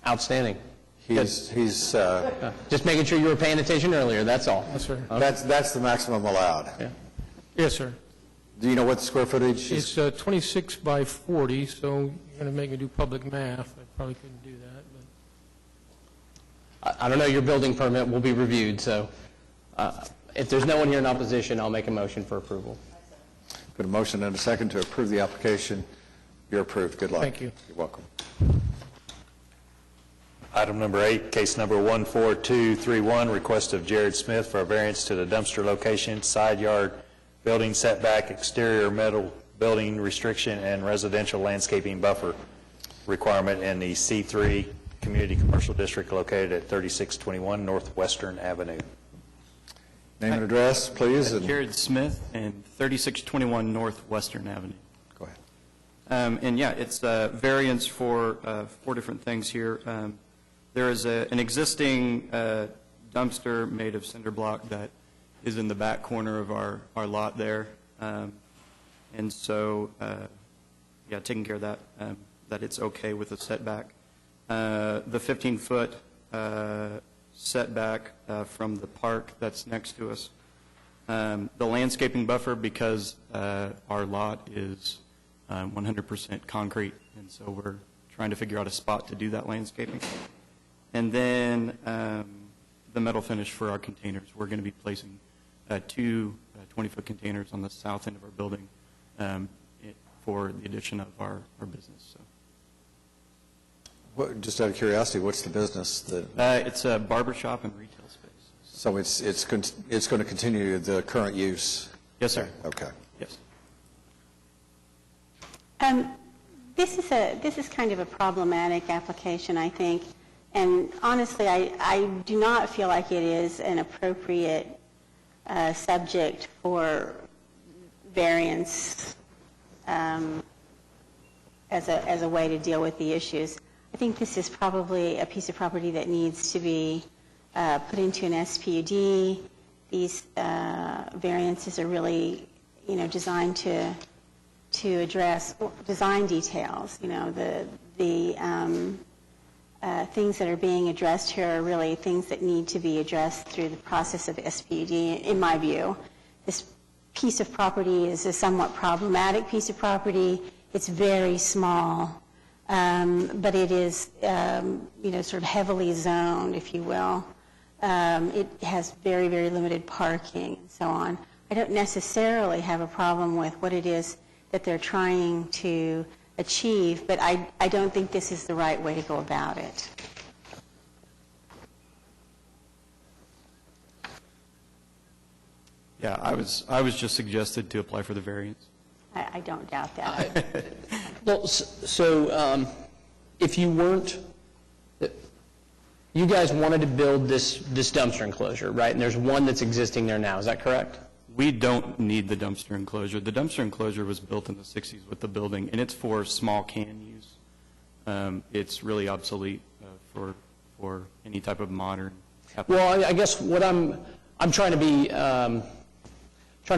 Outstanding. He's just making sure you were paying attention earlier, that's all. Yes, sir. That's the maximum allowed. Yeah. Yes, sir. Do you know what the square footage is? It's 26 by 40, so you're going to make me do public math. I probably couldn't do that. But I don't know, your building permit will be reviewed, so If there's no one here in opposition, I'll make a motion for approval. Got a motion and a second to approve the application. You're approved. Good luck. Thank you. You're welcome. Item number 8, case number 14231, request of Jared Smith for a variance to the dumpster location, side yard, building setback, exterior metal building restriction, and residential landscaping buffer requirement in the C3 Community Commercial District located at 3621 Northwestern Avenue. Name and address, please. And Jared Smith and 3621 Northwestern Avenue. go ahead. And yeah, it's a variance for 4 different things here. There is an existing dumpster made of cinder block that is in the back corner of our lot there. And so, yeah, taking care of that, that it's okay with the setback. The 15-foot setback from the park that's next to us. The landscaping buffer, because our lot is 100% concrete, and so we're trying to figure out a spot to do that landscaping. And then the metal finish for our containers. We're going to be placing 2 20-foot containers on the south end of our building for the addition of our business. So. Just out of curiosity, what's the business? That It's a barber shop and retail space. So it's going to continue the current use? Yes, sir. Okay. Yes. This is kind of a problematic application, I think. And honestly, I do not feel like it is an appropriate subject for variance as a way to deal with the issues. I think this is probably a piece of property that needs to be put into an SPUD. These variances are really, designed to address design details. The things that are being addressed here are really things that need to be addressed through the process of SPUD, in my view. This piece of property is a somewhat problematic piece of property. It's very small, but it is, sort of heavily zoned, if you will. It has very, very limited parking and so on. I don't necessarily have a problem with what it is that they're trying to achieve, but I don't think this is the right way to go about it. Yeah, I was just suggested to apply for the variance. I don't doubt that. Well, so if you weren't, you guys wanted to build this dumpster enclosure, right? And there's one that's existing there now, is that correct? We don't need the dumpster enclosure. The dumpster enclosure was built in the 60s with the building, and it's for small can use. It's really obsolete for any type of modern application. Well, I guess what I'm trying to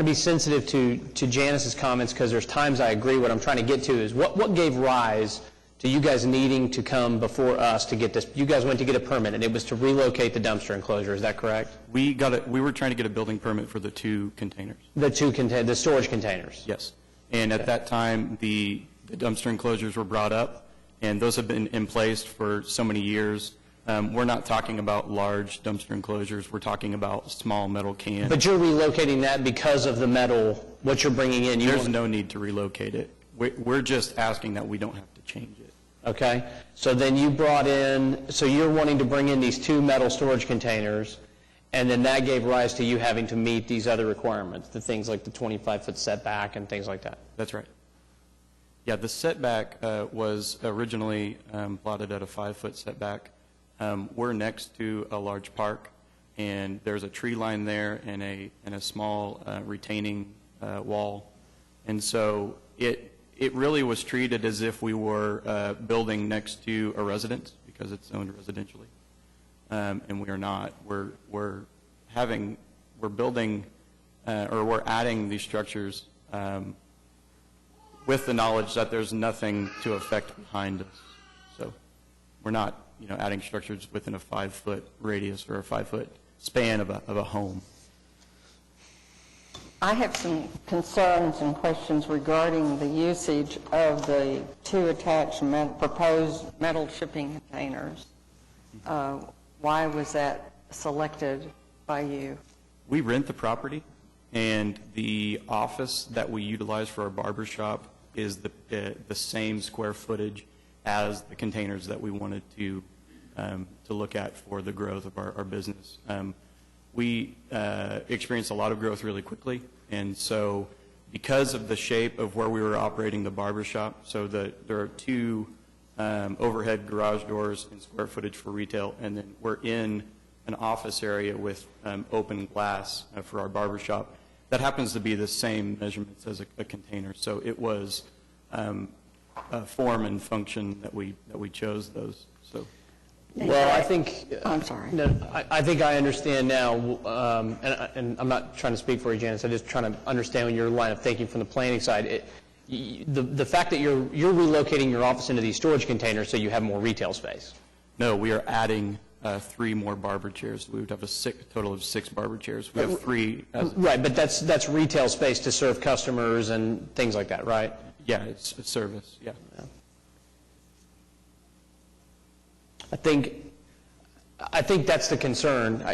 be sensitive to Janice's comments, because there's times I agree. What I'm trying to get to is what gave rise to you guys needing to come before us to get this? You guys went to get a permit, and it was to relocate the dumpster enclosure. Is that correct? We were trying to get a building permit for the 2 containers. The storage containers. Yes. And at that time, the dumpster enclosures were brought up, and those have been in place for so many years. We're not talking about large dumpster enclosures. We're talking about small metal cans. But you're relocating that because of the metal, what you're bringing in. There's no need to relocate it. We're just asking that we don't have to change it. Okay. So then you brought in, so you're wanting to bring in these 2 metal storage containers, and then that gave rise to you having to meet these other requirements, the things like the 25-foot setback and things like that. That's right. Yeah, the setback was originally plotted at a 5-foot setback. We're next to a large park, and there's a tree line there and a small retaining wall. And so it really was treated as if we were building next to a residence because it's owned residentially. And we are not. We're building or we're adding these structures with the knowledge that there's nothing to affect behind us. So we're not, adding structures within a 5-foot radius or a 5-foot span of a home. I have some concerns and questions regarding the usage of the 2 attached proposed metal shipping containers. Why was that selected by you? We rent the property, and the office that we utilize for our barber shop is the same square footage as the containers that we wanted to look at for the growth of our business. We experienced a lot of growth really quickly, and so because of the shape of where we were operating the barber shop, so there are 2 overhead garage doors and square footage for retail, and then we're in an office area with open glass for our barber shop. That happens to be the same measurements as a container, so it was a form and function that we chose those. So. Well, I think... I'm sorry. No, I think I understand now, and I'm not trying to speak for you, Janice. I'm just trying to understand your line of thinking from the planning side. The fact that you're relocating your office into these storage containers so you have more retail space. No, we are adding 3 more barber chairs. We would have a total of 6 barber chairs. We have 3. Right, but that's retail space to serve customers and things like that, right? Yeah, it's a service, yeah. I think that's the concern.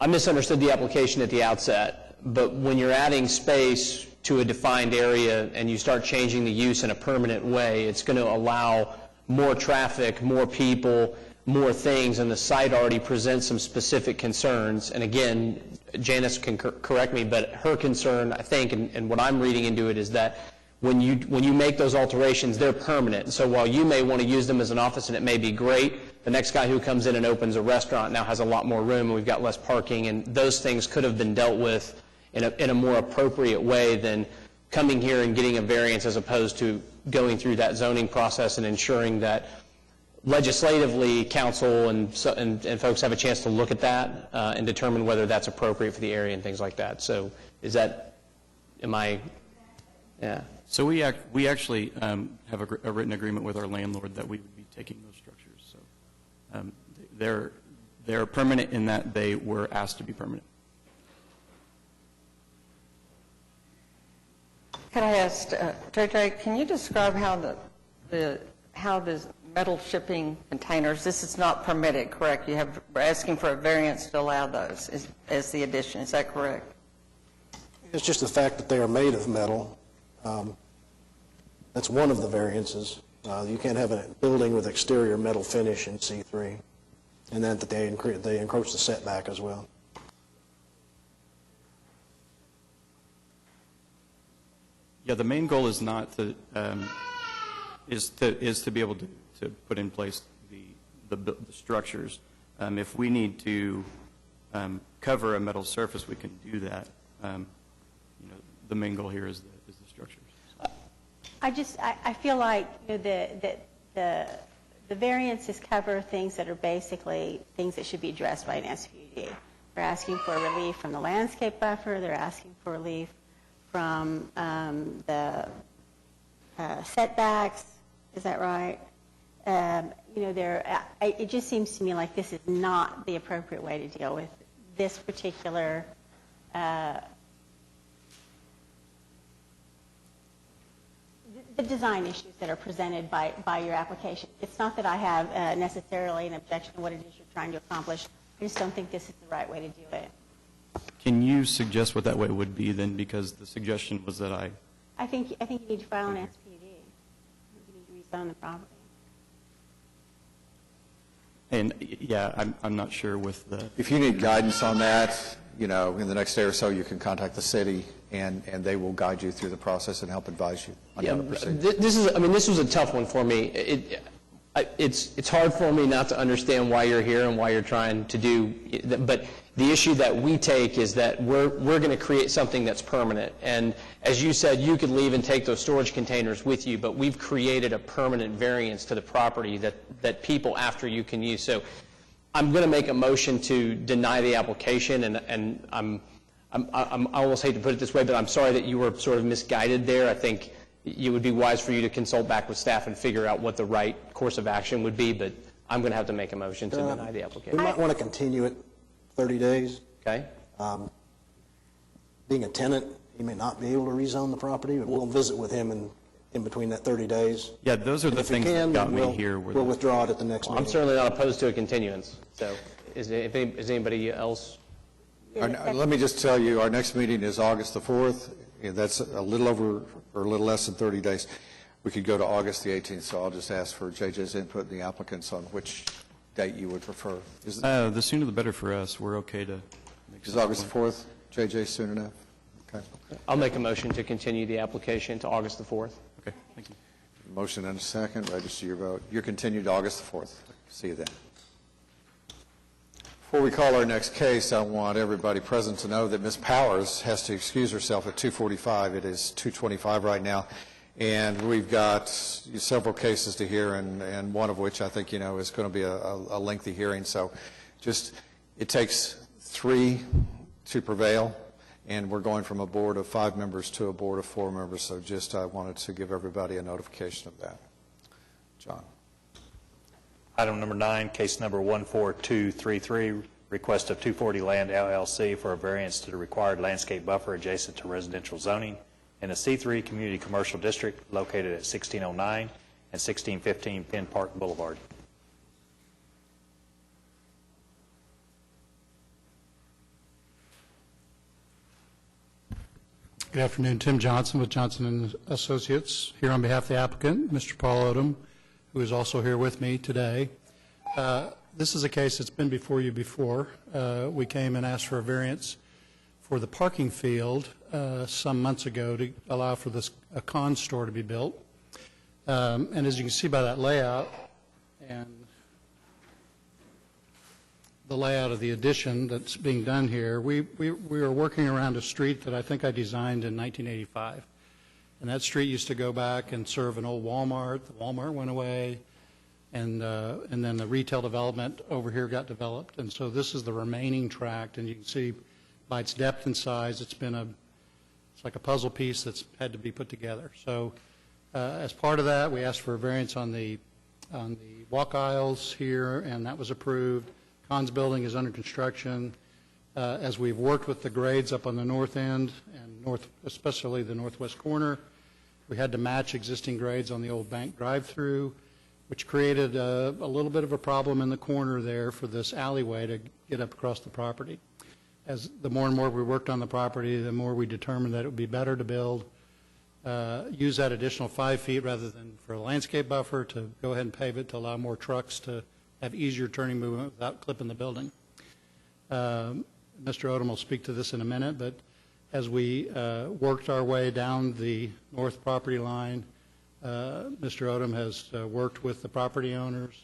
I misunderstood the application at the outset, but when you're adding space to a defined area and you start changing the use in a permanent way, it's going to allow more traffic, more people, more things, and the site already presents some specific concerns. And again, Janice can correct me, but her concern, I think, and what I'm reading into it, is that when you make those alterations, they're permanent. So while you may want to use them as an office and it may be great, the next guy who comes in and opens a restaurant now has a lot more room and we've got less parking, and those things could have been dealt with in a more appropriate way than coming here and getting a variance, as opposed to going through that zoning process and ensuring that legislatively council and folks have a chance to look at that and determine whether that's appropriate for the area and things like that. So yeah. So we actually have a written agreement with our landlord that we would be taking those structures. So they're permanent in that they were asked to be permanent. Could I ask, JJ, can you describe how the metal shipping containers, this is not permitted, correct? We're asking for a variance to allow those as the addition, is that correct? It's just the fact that they are made of metal. That's one of the variances. You can't have a building with exterior metal finish in C3, and then that they encroach the setback as well. Yeah, the main goal is not to is to be able to put in place the structures. If we need to cover a metal surface, we can do that. The main goal here is the structures. I feel like the variances cover things that are basically things that should be addressed by an SPUD. They're asking for relief from the landscape buffer. They're asking for relief from the setbacks. Is that right? It just seems to me like this is not the appropriate way to deal with this particular the design issues that are presented by your application. It's not that I have necessarily an objection to what it is you're trying to accomplish. I just don't think this is the right way to do it. Can you suggest what that way would be then? Because the suggestion was that I think you need to file an SPUD. You need to rezone the property. And yeah, I'm not sure with the... If you need guidance on that, in the next day or so, you can contact the city, and they will guide you through the process and help advise you on how to proceed. This was a tough one for me. It's hard for me not to understand why you're here and why you're trying to do, but the issue that we take is that we're going to create something that's permanent. And as you said, you could leave and take those storage containers with you, but we've created a permanent variance to the property that people after you can use. So I'm going to make a motion to deny the application, and I almost hate to put it this way, but I'm sorry that you were sort of misguided there. I think it would be wise for you to consult back with staff and figure out what the right course of action would be, but I'm going to have to make a motion to deny the application. We might want to continue it 30 days. Okay. Being a tenant, he may not be able to rezone the property, but we'll visit with him in between that 30 days. Yeah, those are the things that got me here. We'll withdraw it at the next meeting. I'm certainly not opposed to a continuance. So is anybody else? Let me just tell you, our next meeting is August the 4th. That's a little over, or a little less than 30 days. We could go to August the 18th, so I'll just ask for JJ's input and the applicants on which date you would prefer. The sooner the better for us. We're okay to. Is August the 4th, JJ, soon enough? Okay. I'll make a motion to continue the application to August the 4th. Okay, thank you. Motion and a second. Register your vote. You're continued to August the 4th. See you then. Before we call our next case, I want everybody present to know that Ms. Powers has to excuse herself at 2:45. It is 2:25 right now, and we've got several cases to hear, and one of which I think is going to be a lengthy hearing. So just, it takes 3 to prevail, and we're going from a board of 5 members to a board of 4 members. So just I wanted to give everybody a notification of that. John. Item number 9, case number 14233, request of 240 Land LLC for a variance to the required landscape buffer adjacent to residential zoning in a C3 Community Commercial District located at 1609 and 1615 Penn Park Boulevard. Good afternoon. Tim Johnson with Johnson & Associates, here on behalf of the applicant, Mr. Paul Odom, who is also here with me today. This is a case that's been before you before. We came and asked for a variance for the parking field some months ago to allow for a con store to be built. And as you can see by that layout and the layout of the addition that's being done here, we are working around a street that I think I designed in 1985. And that street used to go back and serve an old Walmart. The Walmart went away, and then the retail development over here got developed. And so this is the remaining tract, and you can see by its depth and size, it's like a puzzle piece that's had to be put together. So as part of that, we asked for a variance on the walk aisles here, and that was approved. Cons building is under construction. As we've worked with the grades up on the north end and especially the northwest corner, we had to match existing grades on the old bank drive-through, which created a little bit of a problem in the corner there for this alleyway to get up across the property. As the more and more we worked on the property, the more we determined that it would be better to build, use that additional 5 feet rather than for a landscape buffer, to go ahead and pave it to allow more trucks to have easier turning movement without clipping the building. Mr. Odom will speak to this in a minute, but as we worked our way down the north property line, Mr. Odom has worked with the property owners.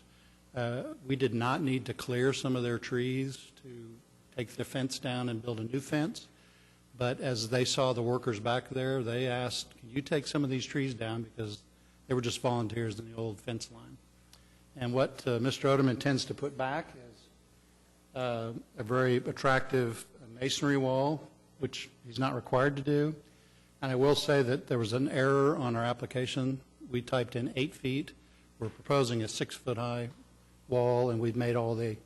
We did not need to clear some of their trees to take the fence down and build a new fence, but as they saw the workers back there, they asked, can you take some of these trees down, because they were just volunteers in the old fence line. And what Mr. Odom intends to put back is a very attractive masonry wall, which he's not required to do. And I will say that there was an error on our application. We typed in 8 feet. We're proposing a 6-foot-high wall, and we've made all the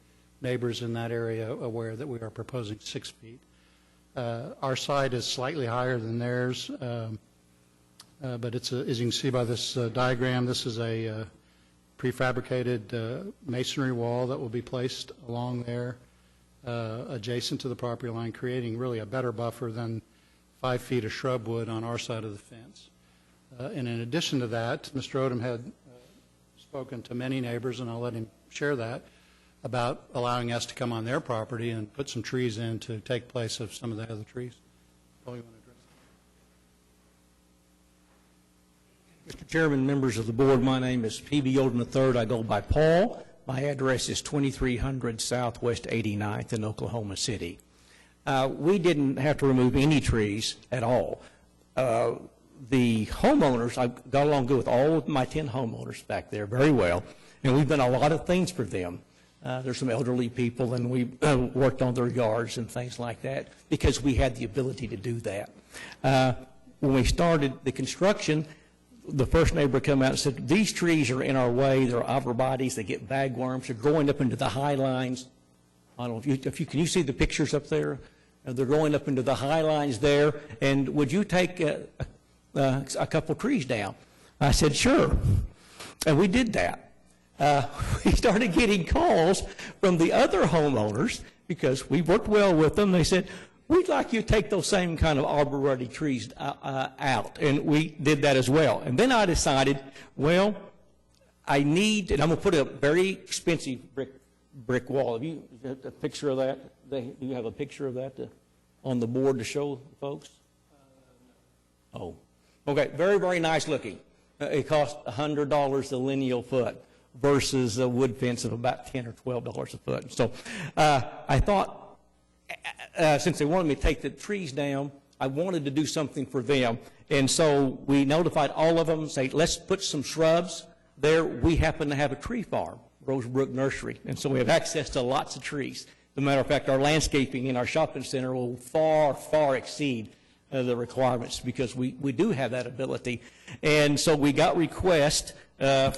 neighbors in that area aware that we are proposing 6 feet. Our side is slightly higher than theirs, but it's as you can see by this diagram, this is a prefabricated masonry wall that will be placed along there adjacent to the property line, creating really a better buffer than 5 feet of shrub wood on our side of the fence. And in addition to that, Mr. Odom had spoken to many neighbors, and I'll let him share that, about allowing us to come on their property and put some trees in to take place of some of the other trees. Paul, you want to address Mr. Chairman, members of the board, my name is P.B. Odom III. I go by Paul. My address is 2300 Southwest 89th in Oklahoma City. We didn't have to remove any trees at all. The homeowners, I got along good with all of my 10 homeowners back there very well, and we've done a lot of things for them. There's some elderly people, and we worked on their yards and things like that because we had the ability to do that. When we started the construction, the first neighbor came out and said, these trees are in our way, they're arborvitaes, they get bagworms, they're growing up into the high lines. I don't know if you can you see the pictures up there? They're growing up into the high lines there, and would you take a couple trees down? I said, sure, and we did that. we started getting calls from the other homeowners because we worked well with them. They said, we'd like you to take those same kind of arborvitae trees out. And we did that as well. And then I decided, well, I need, and I'm going to put a very expensive brick wall. Have you a picture of that? Do you have a picture of that on the board to show folks? Oh, okay. Very, very nice looking. It cost $100 a lineal foot versus a wood fence of about $10 or $12 a foot. So I thought, since they wanted me to take the trees down, I wanted to do something for them. And so we notified all of them, say, let's put some shrubs there. We happen to have a tree farm, Rosebrook Nursery, and so we have access to lots of trees. As a matter of fact, our landscaping in our shopping center will far, far exceed the requirements because we do have that ability. And so we got requests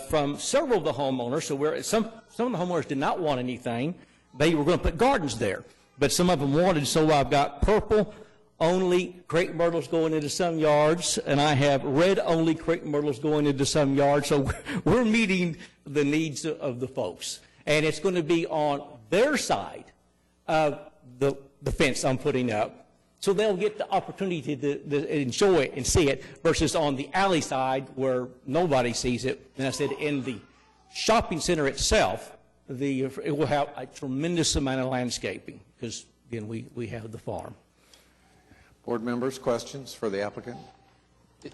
from several of the homeowners. So some of the homeowners did not want anything. They were going to put gardens there, but some of them wanted. So I've got purple only crepe myrtles going into some yards, and I have red only crepe myrtles going into some yards. So we're meeting the needs of the folks. And it's going to be on their side of the fence I'm putting up. So they'll get the opportunity to enjoy it and see it versus on the alley side where nobody sees it. And I said in the shopping center itself, it will have a tremendous amount of landscaping because, again, we have the farm. Board members, questions for the applicant?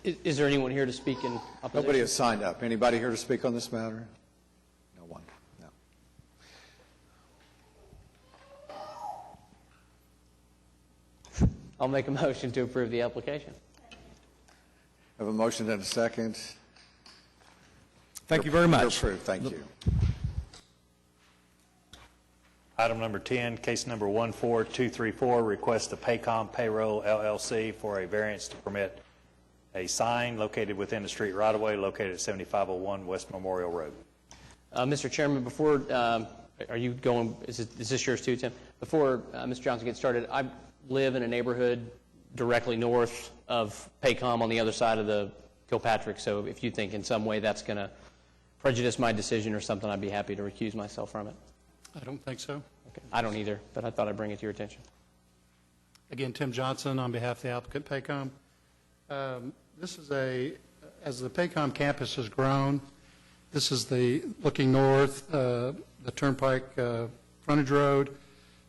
Is there anyone here to speak in opposition? Nobody has signed up. Anybody here to speak on this matter? No one. No. I'll make a motion to approve the application. I have a motion and a second. Thank you very much. You're approved. Thank you. Item number 10, case number 14234, request of Paycom Payroll LLC for a variance to permit a sign located within the street right-of-way located at 7501 West Memorial Road. Mr. Chairman, before, are you going, is this yours too, Tim? Before Mr. Johnson gets started, I live in a neighborhood directly north of Paycom on the other side of the Kilpatrick, so if you think in some way that's going to prejudice my decision or something, I'd be happy to recuse myself from it. I don't think so. Okay. I don't either, but I thought I'd bring it to your attention. Again, Tim Johnson on behalf of the applicant, Paycom. This is as the Paycom campus has grown, this is looking north, the Turnpike frontage road.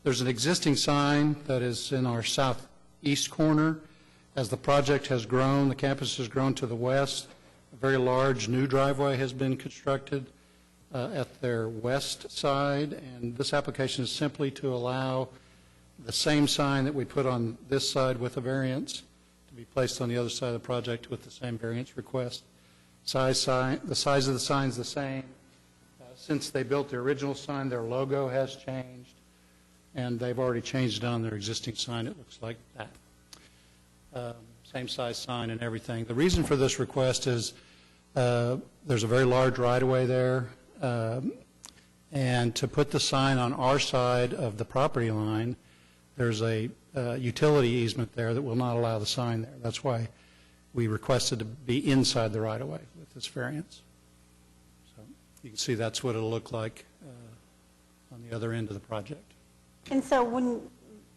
There's an existing sign that is in our southeast corner. As the project has grown, the campus has grown to the west. A very large new driveway has been constructed at their west side, and this application is simply to allow the same sign that we put on this side with a variance to be placed on the other side of the project with the same variance request. The size of the sign is the same. Since they built the original sign, their logo has changed, and they've already changed it on their existing sign. It looks like that. Same size sign and everything. The reason for this request is there's a very large right-of-way there, and to put the sign on our side of the property line, there's a utility easement there that will not allow the sign there. That's why we requested to be inside the right-of-way with this variance. So you can see that's what it'll look like on the other end of the project. And so when,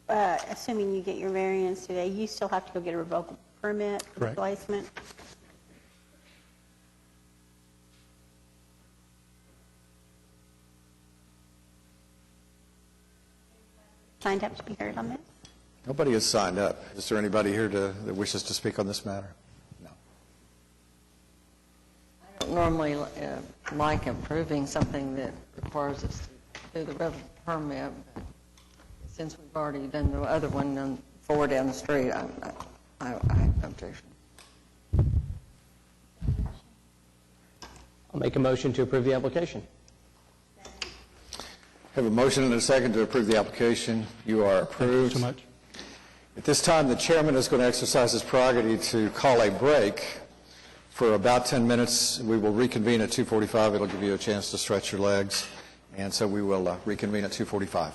assuming you get your variance today, you still have to go get a revocable permit for Correct. placement? Signed up to be heard on this? Nobody has signed up. Is there anybody here that wishes to speak on this matter? No. I don't normally like approving something that requires us to do the revocable permit, but since we've already done the other one and forward down the street, I have no objection. I'll make a motion to approve the application. Have a motion and a second to approve the application. You are approved. Thank you so much. At this time, the chairman is going to exercise his prerogative to call a break for about 10 minutes. We will reconvene at 2:45. It'll give you a chance to stretch your legs. And so we will reconvene at 2:45.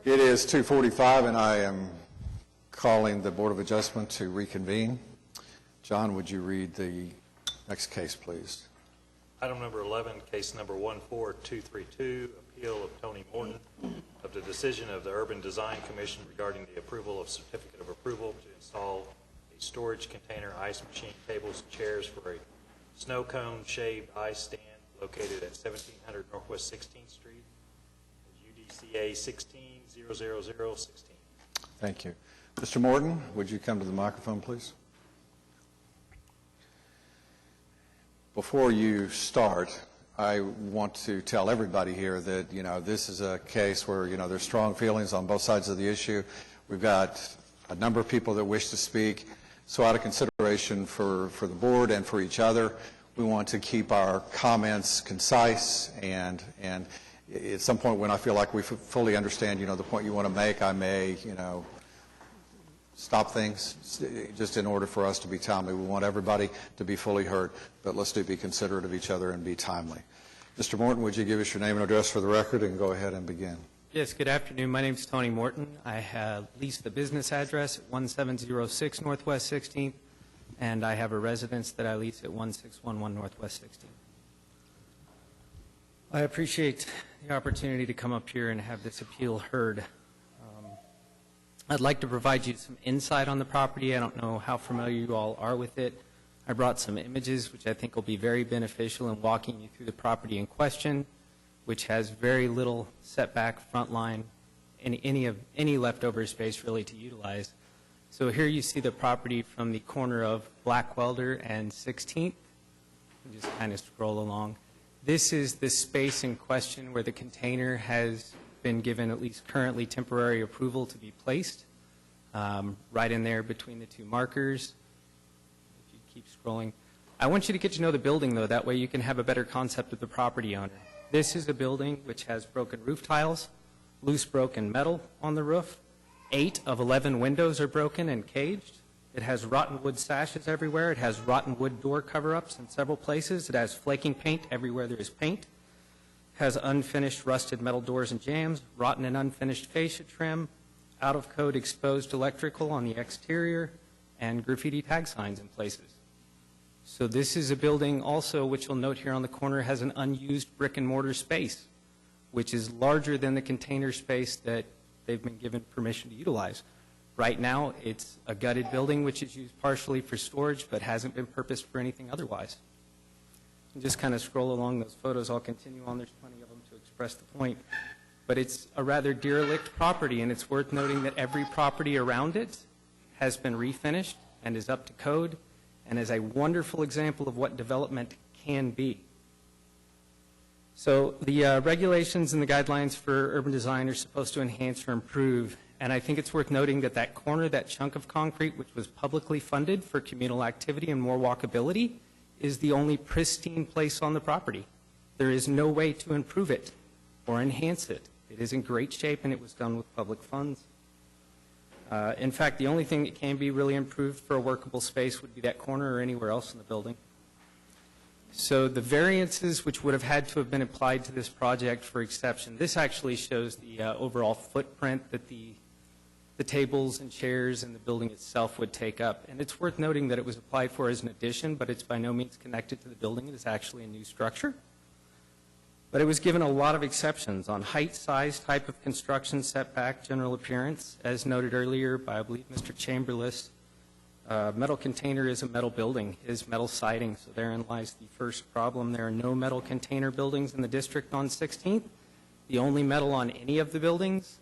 It is 2:45, and I am calling the Board of Adjustment to reconvene. John, would you read the next case, please? Item number 11, case number 14232, appeal of Tony Morton of the decision of the Urban Design Commission regarding the approval of certificate of approval to install a storage container, ice machine, tables, and chairs for a snow cone shaved ice stand located at 1700 Northwest 16th Street, UDCA 1600016. Thank you. Mr. Morton, would you come to the microphone, please? Before you start, I want to tell everybody here that, this is a case where, there's strong feelings on both sides of the issue. We've got a number of people that wish to speak. So out of consideration for the board and for each other, we want to keep our comments concise, and at some point when I feel like we fully understand, the point you want to make, I may, stop things just in order for us to be timely. We want everybody to be fully heard, but let's be considerate of each other and be timely. Mr. Morton, would you give us your name and address for the record and go ahead and begin? Yes, good afternoon. My name is Tony Morton. I have leased the business address at 1706 Northwest 16th, and I have a residence that I lease at 1611 Northwest 16th. I appreciate the opportunity to come up here and have this appeal heard. I'd like to provide you some insight on the property. I don't know how familiar you all are with it. I brought some images which I think will be very beneficial in walking you through the property in question, which has very little setback, front line, any leftover space really to utilize. So here you see the property from the corner of Blackwelder and 16th. Just kind of scroll along. This is the space in question where the container has been given at least currently temporary approval to be placed, right in there between the two markers. If you keep scrolling. I want you to get to know the building, though. That way you can have a better concept of the property owner. This is a building which has broken roof tiles, loose broken metal on the roof. 8 of 11 windows are broken and caged. It has rotten wood sashes everywhere. It has rotten wood door cover-ups in several places. It has flaking paint everywhere there is paint. Has unfinished rusted metal doors and jambs, rotten and unfinished fascia trim, out-of-code exposed electrical on the exterior, and graffiti tag signs in places. So this is a building also, which you'll note here on the corner, has an unused brick and mortar space, which is larger than the container space that they've been given permission to utilize. Right now, it's a gutted building, which is used partially for storage, but hasn't been purposed for anything otherwise. And just kind of scroll along those photos. I'll continue on. There's plenty of them to express the point. But it's a rather derelict property, and it's worth noting that every property around it has been refinished and is up to code and is a wonderful example of what development can be. So the regulations and the guidelines for urban design are supposed to enhance or improve, and I think it's worth noting that that corner, that chunk of concrete, which was publicly funded for communal activity and more walkability, is the only pristine place on the property. There is no way to improve it or enhance it. It is in great shape, and it was done with public funds. In fact, the only thing that can be really improved for a workable space would be that corner or anywhere else in the building. So the variances which would have had to have been applied to this project for exception, this actually shows the overall footprint that the tables and chairs and the building itself would take up. And it's worth noting that it was applied for as an addition, but it's by no means connected to the building. It is actually a new structure. But it was given a lot of exceptions on height, size, type of construction, setback, general appearance. As noted earlier by, I believe, Mr. Chamberlain, metal container is a metal building, is metal siding, so therein lies the first problem. There are no metal container buildings in the district on 16th. The only metal on any of the buildings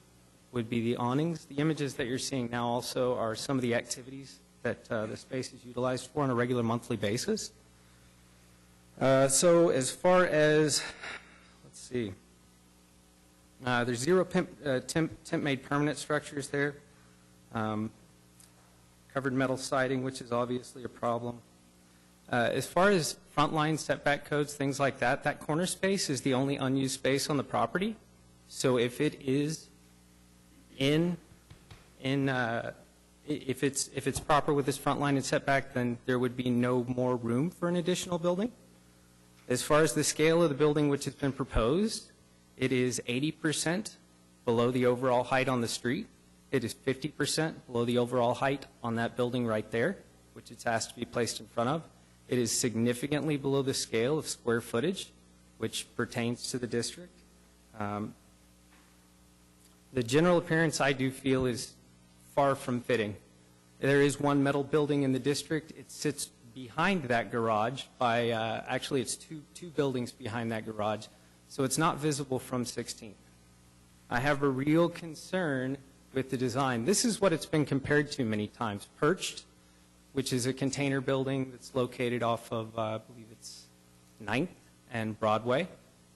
would be the awnings. The images that you're seeing now also are some of the activities that the space is utilized for on a regular monthly basis. So as far as, let's see, there's 0 temp-made permanent structures there. Covered metal siding, which is obviously a problem. As far as front line setback codes, things like that, that corner space is the only unused space on the property. So if it is if it's proper with this front line and setback, then there would be no more room for an additional building. As far as the scale of the building which has been proposed, it is 80% below the overall height on the street. It is 50% below the overall height on that building right there, which it's asked to be placed in front of. It is significantly below the scale of square footage, which pertains to the district. The general appearance, I do feel, is far from fitting. There is one metal building in the district. It sits behind that garage by, actually it's two buildings behind that garage, so it's not visible from 16th. I have a real concern with the design. This is what it's been compared to many times. Perched, which is a container building that's located off of, I believe it's 9th and Broadway.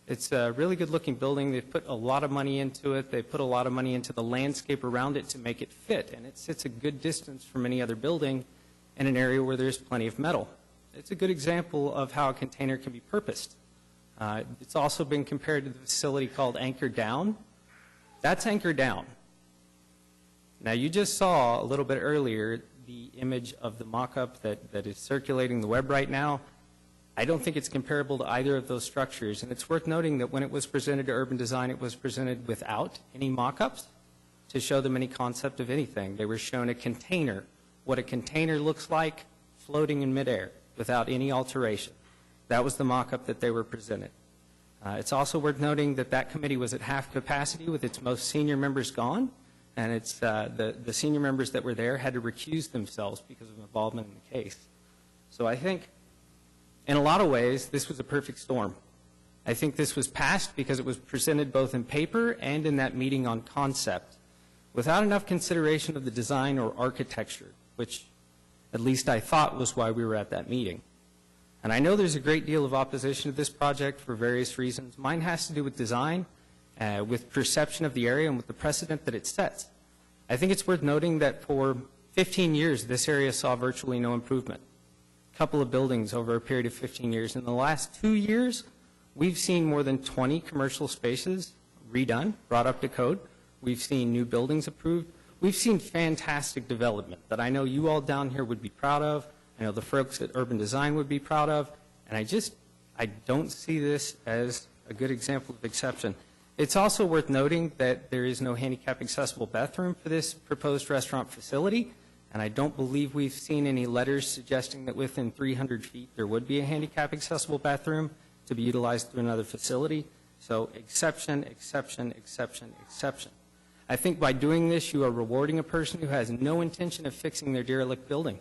It's a really good-looking building. They've put a lot of money into it. They put a lot of money into the landscape around it to make it fit, and it sits a good distance from any other building in an area where there's plenty of metal. It's a good example of how a container can be purposed. It's also been compared to the facility called Anchor Down. That's Anchor Down. Now, you just saw a little bit earlier the image of the mock-up that is circulating the web right now. I don't think it's comparable to either of those structures, and it's worth noting that when it was presented to urban design, it was presented without any mock-ups to show them any concept of anything. They were shown a container, what a container looks like floating in midair without any alteration. That was the mock-up that they were presented. It's also worth noting that that committee was at half capacity with its most senior members gone, and it's the senior members that were there had to recuse themselves because of involvement in the case. So I think, in a lot of ways, this was a perfect storm. I think this was passed because it was presented both in paper and in that meeting on concept, without enough consideration of the design or architecture, which at least I thought was why we were at that meeting. And I know there's a great deal of opposition to this project for various reasons. Mine has to do with design, with perception of the area, and with the precedent that it sets. I think it's worth noting that for 15 years, this area saw virtually no improvement. A couple of buildings over a period of 15 years. In the last 2 years, we've seen more than 20 commercial spaces redone, brought up to code. We've seen new buildings approved. We've seen fantastic development that I know you all down here would be proud of. I know the folks at Urban Design would be proud of. And I don't see this as a good example of exception. It's also worth noting that there is no handicap accessible bathroom for this proposed restaurant facility. And I don't believe we've seen any letters suggesting that within 300 feet there would be a handicap accessible bathroom to be utilized through another facility. So exception, exception, exception, exception. I think by doing this, you are rewarding a person who has no intention of fixing their derelict building.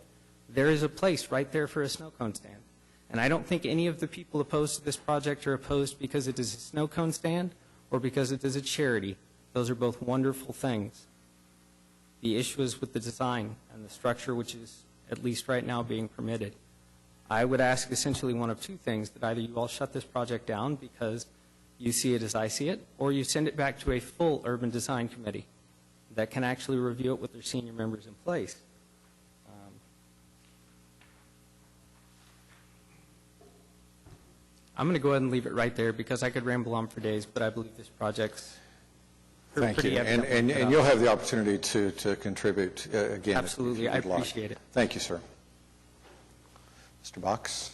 There is a place right there for a snow cone stand. And I don't think any of the people opposed to this project are opposed because it is a snow cone stand or because it is a charity. Those are both wonderful things. The issue is with the design and the structure, which is, at least right now, being permitted. I would ask essentially one of two things, that either you all shut this project down because you see it as I see it, or you send it back to a full urban design committee that can actually review it with their senior members in place. I'm going to go ahead and leave it right there because I could ramble on for days, but I believe this project's Thank you. And you'll have the opportunity to contribute again. Absolutely. I appreciate it. Thank you, sir. Mr. Box.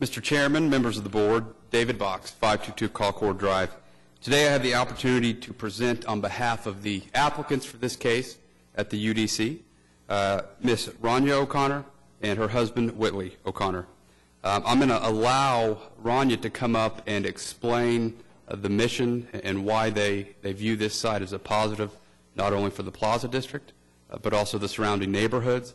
Mr. Chairman, members of the board, David Box, 522 Colcord Drive. Today I have the opportunity to present on behalf of the applicants for this case at the UDC, Ms. Rania O'Connor and her husband, Whitley O'Connor. I'm going to allow Rania to come up and explain the mission and why they view this site as a positive, not only for the Plaza District, but also the surrounding neighborhoods.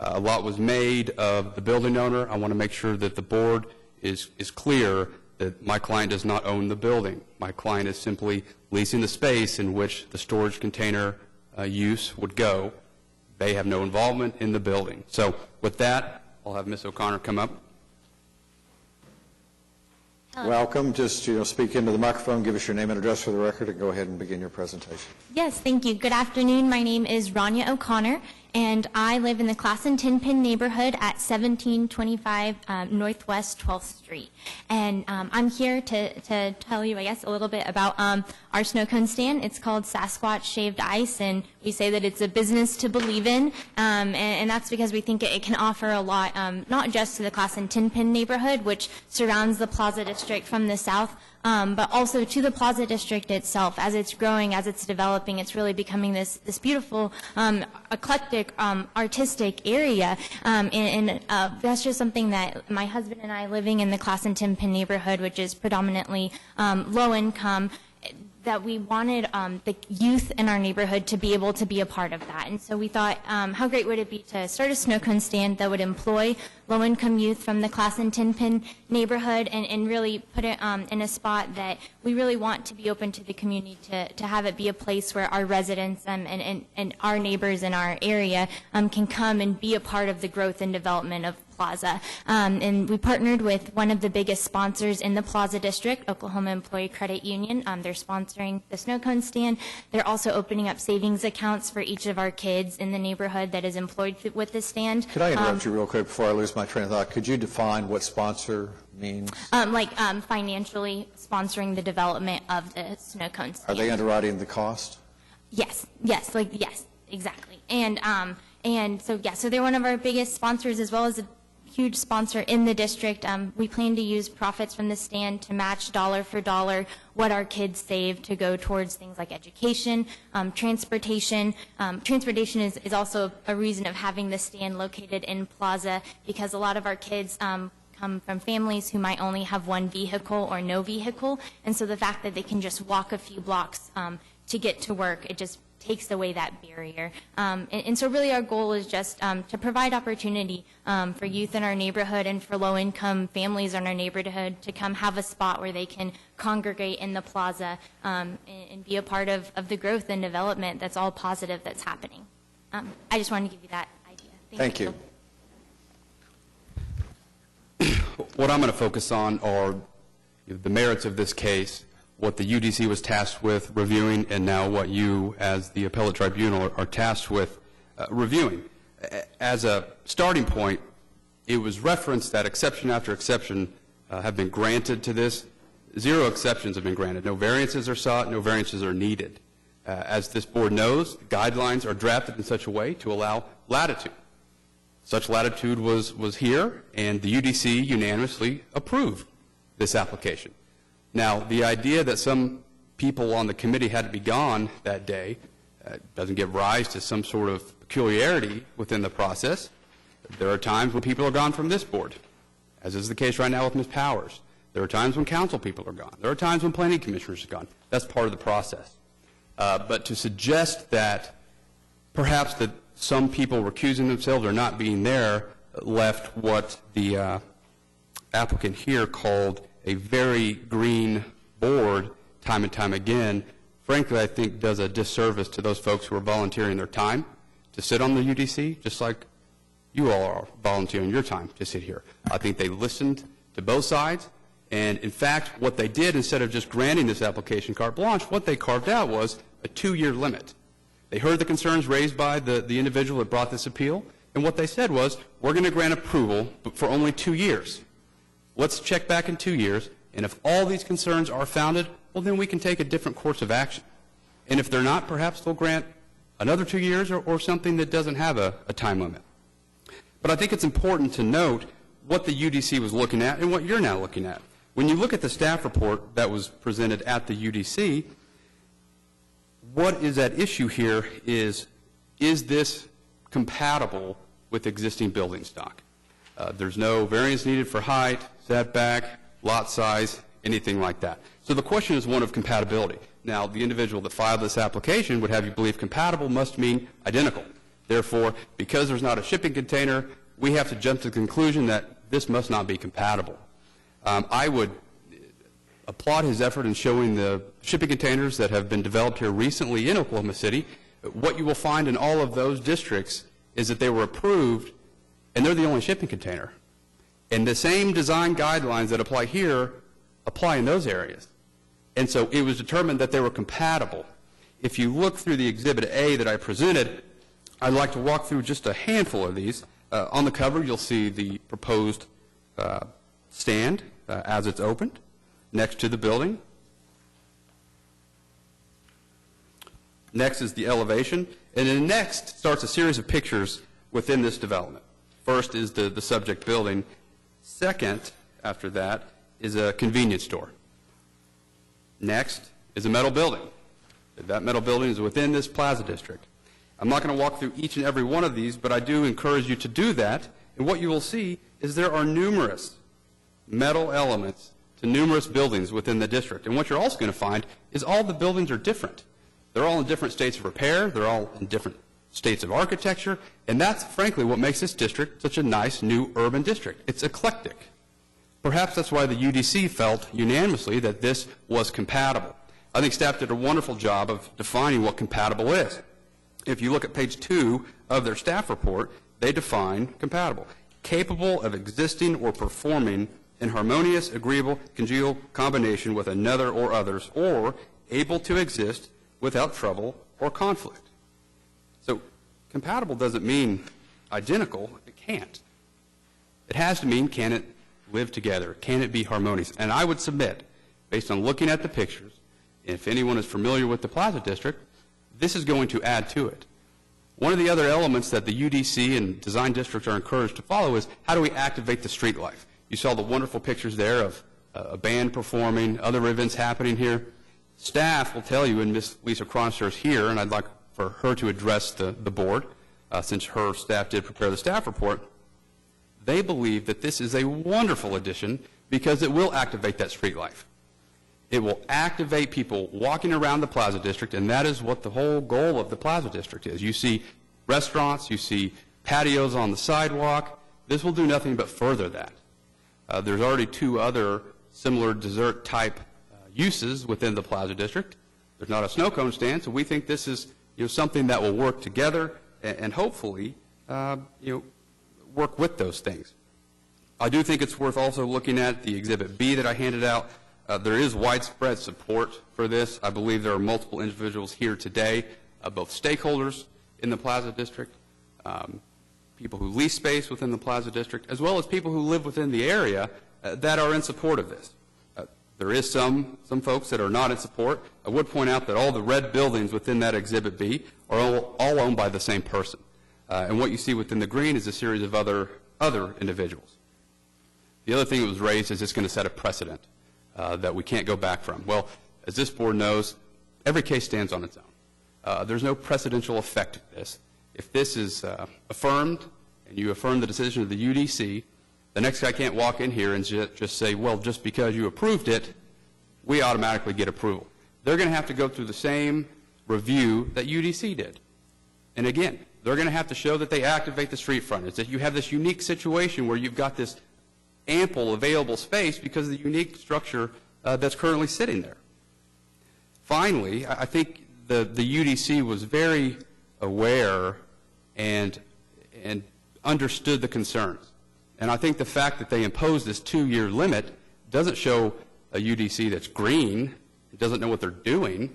A lot was made of the building owner. I want to make sure that the board is clear that my client does not own the building. My client is simply leasing the space in which the storage container use would go. They have no involvement in the building. So with that, I'll have Ms. O'Connor come up. Welcome. Just speak into the microphone, give us your name and address for the record, and go ahead and begin your presentation. Yes, thank you. Good afternoon. My name is Rania O'Connor, and I live in the Classen Tenpin neighborhood at 1725 Northwest 12th Street. And I'm here to tell you, I guess, a little bit about our snow cone stand. It's called Sasquatch Shaved Ice, and we say that it's a business to believe in, and that's because we think it can offer a lot, not just to the Classen Tenpin neighborhood, which surrounds the Plaza District from the south, but also to the Plaza District itself. As it's growing, as it's developing, it's really becoming this beautiful, eclectic, artistic area. And that's just something that my husband and I, living in the Classen Tenpin neighborhood, which is predominantly low income, that we wanted the youth in our neighborhood to be able to be a part of that. And so we thought, how great would it be to start a snow cone stand that would employ low-income youth from the Classen Tenpin neighborhood and really put it in a spot that we really want to be open to the community, to have it be a place where our residents and our neighbors in our area can come and be a part of the growth and development of Plaza. And we partnered with one of the biggest sponsors in the Plaza District, Oklahoma Employee Credit Union. They're sponsoring the snow cone stand. They're also opening up savings accounts for each of our kids in the neighborhood that is employed with the stand. Could I interrupt you real quick before I lose my train of thought? Could you define what sponsor means? Financially sponsoring the development of the snow cone stand. Are they underwriting the cost? Yes, exactly. And so they're one of our biggest sponsors, as well as a huge sponsor in the district. We plan to use profits from the stand to match dollar for dollar what our kids save to go towards things like education, transportation. Transportation is also a reason of having the stand located in Plaza, because a lot of our kids come from families who might only have one vehicle or no vehicle, and so the fact that they can just walk a few blocks to get to work, it just takes away that barrier. And so really our goal is just to provide opportunity for youth in our neighborhood and for low-income families in our neighborhood to come have a spot where they can congregate in the plaza and be a part of the growth and development that's all positive that's happening. I just wanted to give you that idea. Thank you. What I'm going to focus on are the merits of this case, what the UDC was tasked with reviewing, and now what you, as the appellate tribunal, are tasked with reviewing. As a starting point, it was referenced that exception after exception have been granted to this. 0 exceptions have been granted. No variances are sought, no variances are needed. As this board knows, the guidelines are drafted in such a way to allow latitude. Such latitude was here, and the UDC unanimously approved this application. Now, the idea that some people on the committee had to be gone that day doesn't give rise to some sort of peculiarity within the process. There are times when people are gone from this board, as is the case right now with Ms. Powers. There are times when council people are gone. There are times when planning commissioners are gone. That's part of the process. But to suggest that perhaps that some people recusing themselves or not being there left what the applicant here called a very green board time and time again, frankly, I think does a disservice to those folks who are volunteering their time to sit on the UDC, just like you all are volunteering your time to sit here. I think they listened to both sides, and in fact, what they did, instead of just granting this application carte blanche, what they carved out was a 2-year limit. They heard the concerns raised by the individual that brought this appeal, and what they said was, we're going to grant approval for only 2 years. Let's check back in 2 years, and if all these concerns are founded, well, then we can take a different course of action. And if they're not, perhaps they'll grant another 2 years or something that doesn't have a time limit. But I think it's important to note what the UDC was looking at and what you're now looking at. When you look at the staff report that was presented at the UDC, what is at issue here is this compatible with existing building stock? There's no variance needed for height, setback, lot size, anything like that. So the question is one of compatibility. Now, the individual that filed this application would have you believe compatible must mean identical. Therefore, because there's not a shipping container, we have to jump to the conclusion that this must not be compatible. I would applaud his effort in showing the shipping containers that have been developed here recently in Oklahoma City. What you will find in all of those districts is that they were approved, and they're the only shipping container. And the same design guidelines that apply here apply in those areas. And so it was determined that they were compatible. If you look through the Exhibit A that I presented, I'd like to walk through just a handful of these. On the cover, you'll see the proposed stand as it's opened next to the building. Next is the elevation. And then next starts a series of pictures within this development. First is the subject building. Second, after that, is a convenience store. Next is a metal building. That metal building is within this plaza district. I'm not going to walk through each and every one of these, but I do encourage you to do that. And what you will see is there are numerous metal elements to numerous buildings within the district. And what you're also going to find is all the buildings are different. They're all in different states of repair. They're all in different states of architecture. And that's, frankly, what makes this district such a nice new urban district. It's eclectic. Perhaps that's why the UDC felt unanimously that this was compatible. I think staff did a wonderful job of defining what compatible is. If you look at page 2 of their staff report, they define compatible: capable of existing or performing in harmonious, agreeable, congeal combination with another or others, or able to exist without trouble or conflict. So compatible doesn't mean identical. It can't. It has to mean, can it live together? Can it be harmonious? And I would submit, based on looking at the pictures, if anyone is familiar with the Plaza District, this is going to add to it. One of the other elements that the UDC and design districts are encouraged to follow is how do we activate the street life? You saw the wonderful pictures there of a band performing, other events happening here. Staff will tell you, and Ms. Lisa Chronister is here, and I'd like for her to address the board, since her staff did prepare the staff report. They believe that this is a wonderful addition because it will activate that street life. It will activate people walking around the Plaza District, and that is what the whole goal of the Plaza District is. You see restaurants, you see patios on the sidewalk. This will do nothing but further that. There's already 2 other similar dessert-type uses within the Plaza District. There's not a snow cone stand, so we think this is something that will work together and hopefully work with those things. I do think it's worth also looking at the Exhibit B that I handed out. There is widespread support for this. I believe there are multiple individuals here today, both stakeholders in the Plaza District, people who lease space within the Plaza District, as well as people who live within the area that are in support of this. There is some folks that are not in support. I would point out that all the red buildings within that Exhibit B are all owned by the same person. And what you see within the green is a series of other individuals. The other thing that was raised is it's going to set a precedent that we can't go back from. Well, as this board knows, every case stands on its own. There's no precedential effect to this. If this is affirmed and you affirm the decision of the UDC, the next guy can't walk in here and just say, well, just because you approved it, we automatically get approval. They're going to have to go through the same review that UDC did. And again, they're going to have to show that they activate the street frontage, that you have this unique situation where you've got this ample available space because of the unique structure that's currently sitting there. Finally, I think the UDC was very aware and understood the concerns. And I think the fact that they imposed this 2-year limit doesn't show a UDC that's green, it doesn't know what they're doing.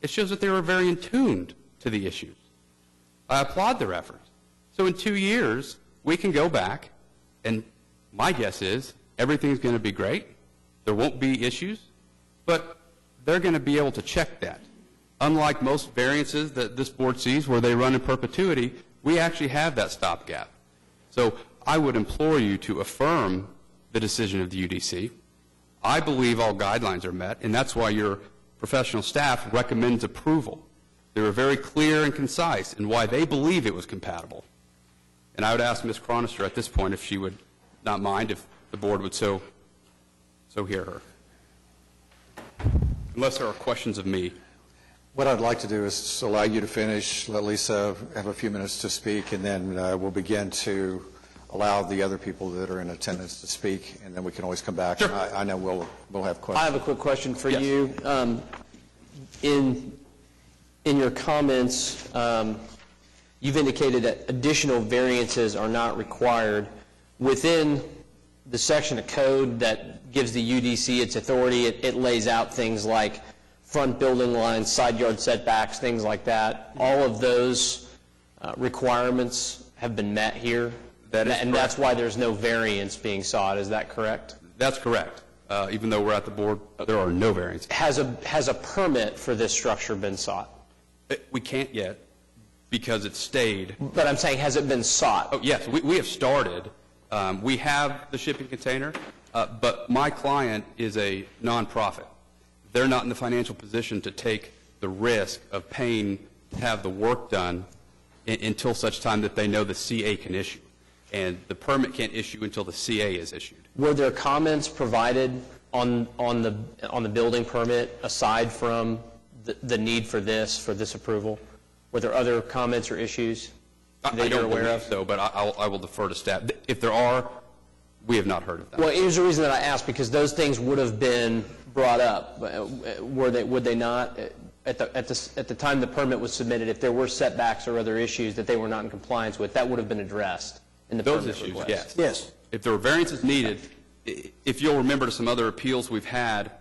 It shows that they were very in tune to the issues. I applaud their efforts. So in 2 years, we can go back, and my guess is everything's going to be great. There won't be issues, but they're going to be able to check that. Unlike most variances that this board sees where they run in perpetuity, we actually have that stopgap. So I would implore you to affirm the decision of the UDC. I believe all guidelines are met, and that's why your professional staff recommends approval. They were very clear and concise in why they believe it was compatible. And I would ask Ms. Chronister at this point if she would not mind if the board would so hear her. Unless there are questions of me. What I'd like to do is just allow you to finish, let Lisa have a few minutes to speak, and then we'll begin to allow the other people that are in attendance to speak, and then we can always come back. Sure. I know we'll have questions. I have a quick question for Yes. you. In your comments, you've indicated that additional variances are not required. Within the section of code that gives the UDC its authority, it lays out things like front building lines, side yard setbacks, things like that. All of those requirements have been met here, and that's why there's no variance being sought. Is that correct? That's correct. Even though we're at the board, there are no variances. Has a permit for this structure been sought? We can't yet because it's stayed. But I'm saying, has it been sought? Oh, yes, we have started. We have the shipping container, but my client is a nonprofit. they're not in the financial position to take the risk of paying to have the work done until such time that they know the CA can issue. And the permit can't issue until the CA is issued. Were there comments provided on the building permit aside from the need for this approval? Were there other comments or issues that I you're don't aware believe of? so, but I will defer to staff. If there are, we have not heard of them. Well, here's the reason that I asked, because those things would have been brought up. Would they not? At the time the permit was submitted, if there were setbacks or other issues that they were not in compliance with, that would have been addressed in the Those permit issues, request. yes. Yes. If there were variances needed, if you'll remember to some other appeals we've had,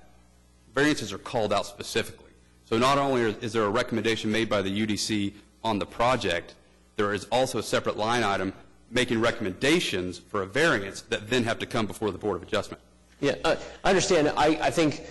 variances are called out specifically. So not only is there a recommendation made by the UDC on the project, there is also a separate line item making recommendations for a variance that then have to come before the Board of Adjustment. Yeah, I understand. I think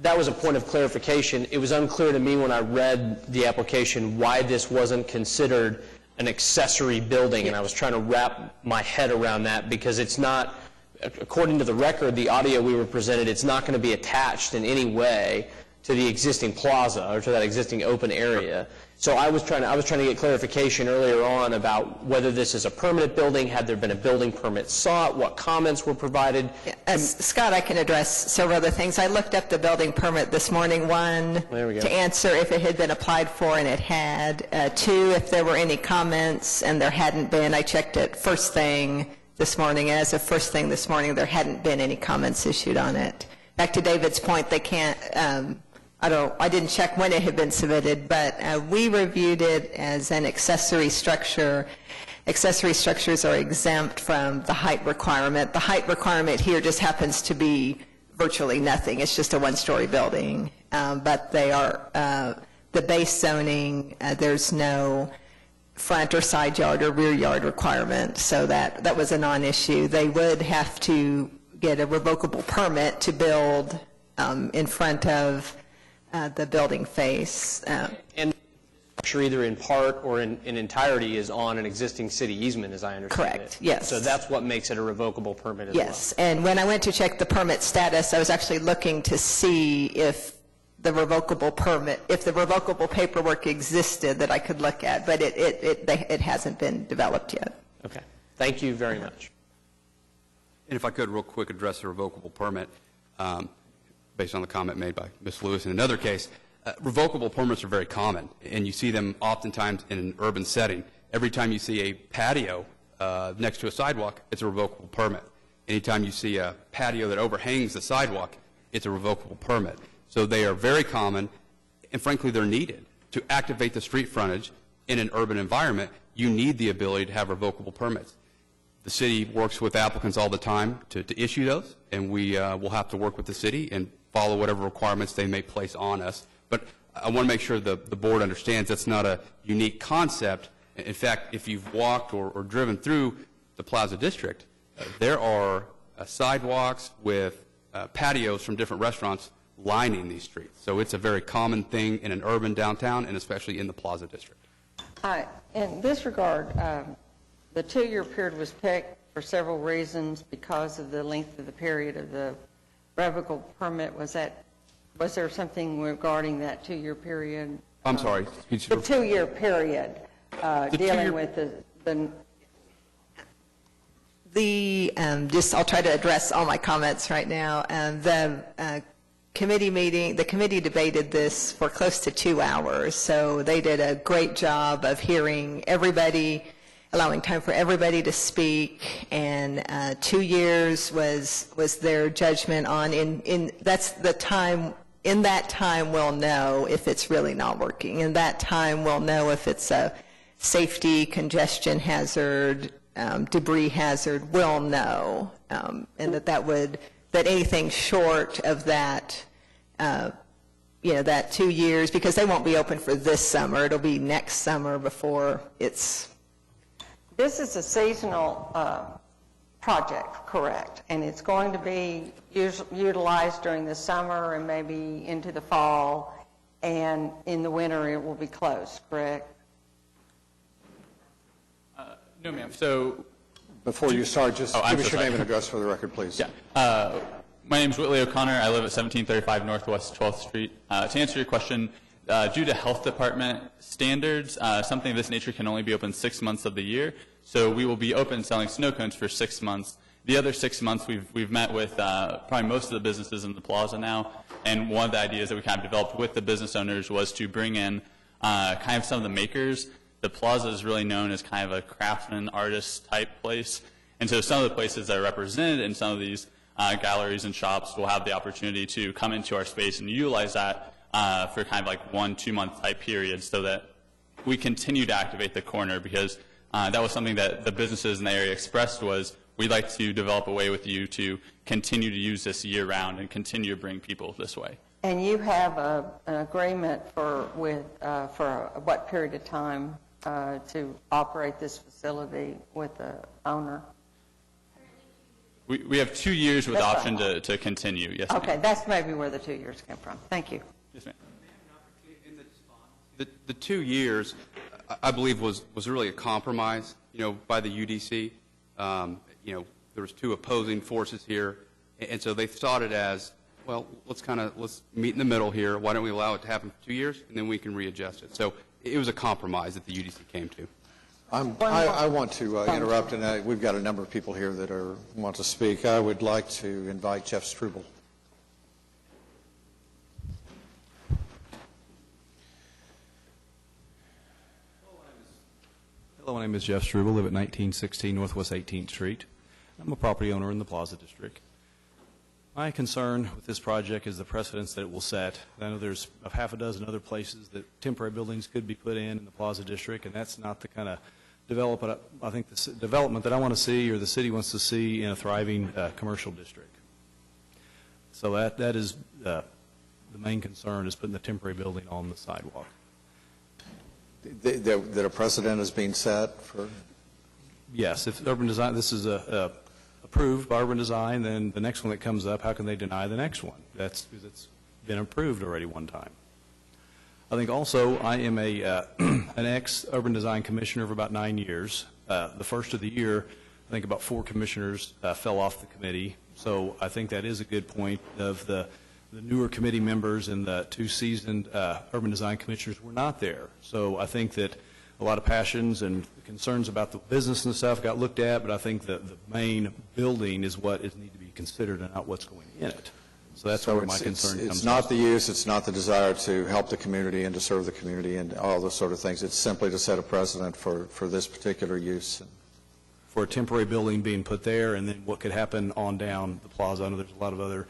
that was a point of clarification. It was unclear to me when I read the application why this wasn't considered an accessory building, and I was trying to wrap my head around that, because it's not, according to the record, the audio we were presented, it's not going to be attached in any way to the existing plaza or to that existing open area. So I was trying to get clarification earlier on about whether this is a permanent building, had there been a building permit sought, what comments were provided. Scott, I can address several other things. I looked up the building permit this morning. One, There we go. to answer if it had been applied for, and it had. Two, if there were any comments, and there hadn't been. I checked it first thing this morning. As of first thing this morning, there hadn't been any comments issued on it. Back to David's point, they can't, I didn't check when it had been submitted, but we reviewed it as an accessory structure. Accessory structures are exempt from the height requirement. The height requirement here just happens to be virtually nothing. It's just a one-story building. But they are, the base zoning, there's no front or side yard or rear yard requirement, so that was a non-issue. They would have to get a revocable permit to build in front of the building face. And structure, either in part or in entirety, is on an existing city easement, as I understand it. Correct, yes. So that's what makes it a revocable permit as well. Yes, and when I went to check the permit status, I was actually looking to see if the revocable permit, if the revocable paperwork existed that I could look at, but it hasn't been developed yet. Okay, thank you very much. And if I could real quick address the revocable permit, based on the comment made by Ms. Lewis in another case, revocable permits are very common, and you see them oftentimes in an urban setting. Every time you see a patio next to a sidewalk, it's a revocable permit. Anytime you see a patio that overhangs the sidewalk, it's a revocable permit. So they are very common, and frankly, they're needed. To activate the street frontage in an urban environment, you need the ability to have revocable permits. The city works with applicants all the time to issue those, and we will have to work with the city and follow whatever requirements they may place on us. But I want to make sure the board understands that's not a unique concept. In fact, if you've walked or driven through the Plaza District, there are sidewalks with patios from different restaurants lining these streets. So it's a very common thing in an urban downtown, and especially in the Plaza District. In this regard, the 2-year period was picked for several reasons because of the length of the period of the revocable permit. Was there something regarding that 2-year period? I'm sorry. The 2-year period dealing with I'll try to address all my comments right now. The committee debated this for close to 2 hours, so they did a great job of hearing everybody, allowing time for everybody to speak, and 2 years was their judgment on. That's the time. In that time, we'll know if it's really not working. In that time, we'll know if it's a safety, congestion hazard, debris hazard. We'll know, and that anything short of that, that 2 years, because they won't be open for this summer. It'll be next summer before it's. This is a seasonal project, correct? And it's going to be utilized during the summer and maybe into the fall, and in the winter it will be closed, correct? No, ma'am. So Before you start, just I'm give us so your name sorry. and address for the record, please. Yeah. My name is Whitley O'Connor. I live at 1735 Northwest 12th Street. To answer your question, due to health department standards, something of this nature can only be open 6 months of the year. So we will be open selling snow cones for 6 months. The other 6 months, we've met with probably most of the businesses in the plaza now. And one of the ideas that we kind of developed with the business owners was to bring in kind of some of the makers. The plaza is really known as kind of a craftsman, artist type place. And so some of the places that are represented in some of these galleries and shops will have the opportunity to come into our space and utilize that for kind of like 1-2 month type period, so that we continue to activate the corner, because that was something that the businesses in the area expressed was, we'd like to develop a way with you to continue to use this year round and continue to bring people this way. And you have an agreement for what period of time to operate this facility with the owner? We have 2 years with option to continue, yes, ma'am. Okay, that's maybe where the 2 years came from. Thank you. Yes, ma'am. The 2 years, I believe, was really a compromise, by the UDC. There was 2 opposing forces here, and so they thought it as, well, let's meet in the middle here. Why don't we allow it to happen for 2 years, and then we can readjust it. So it was a compromise that the UDC came to. I want to interrupt, and we've got a number of people here that want to speak. I would like to invite Jeff Struble. Hello, my name is Jeff Struble. I live at 1916 Northwest 18th Street. I'm a property owner in the Plaza District. My concern with this project is the precedence that it will set. I know there's a half a dozen other places that temporary buildings could be put in the Plaza District, and that's not the kind of development I think the development that I want to see or the city wants to see in a thriving commercial district. So that is the main concern, is putting the temporary building on the sidewalk. That a precedent is being set for? Yes, if urban design, this is approved by urban design, then the next one that comes up, how can they deny the next one? That's because it's been approved already one time. I think also I am an ex-urban design commissioner for about 9 years. The first of the year, I think about 4 commissioners fell off the committee. So I think that is a good point of the newer committee members and the 2 seasoned urban design commissioners were not there. So I think that a lot of passions and concerns about the business and stuff got looked at, but I think that the main building is what is need to be considered and not what's going in it. So that's where my concern comes from. It's not the use, it's not the desire to help the community and to serve the community and all those sort of things. It's simply to set a precedent for this particular use. For a temporary building being put there, and then what could happen on down the plaza. I know there's a lot of other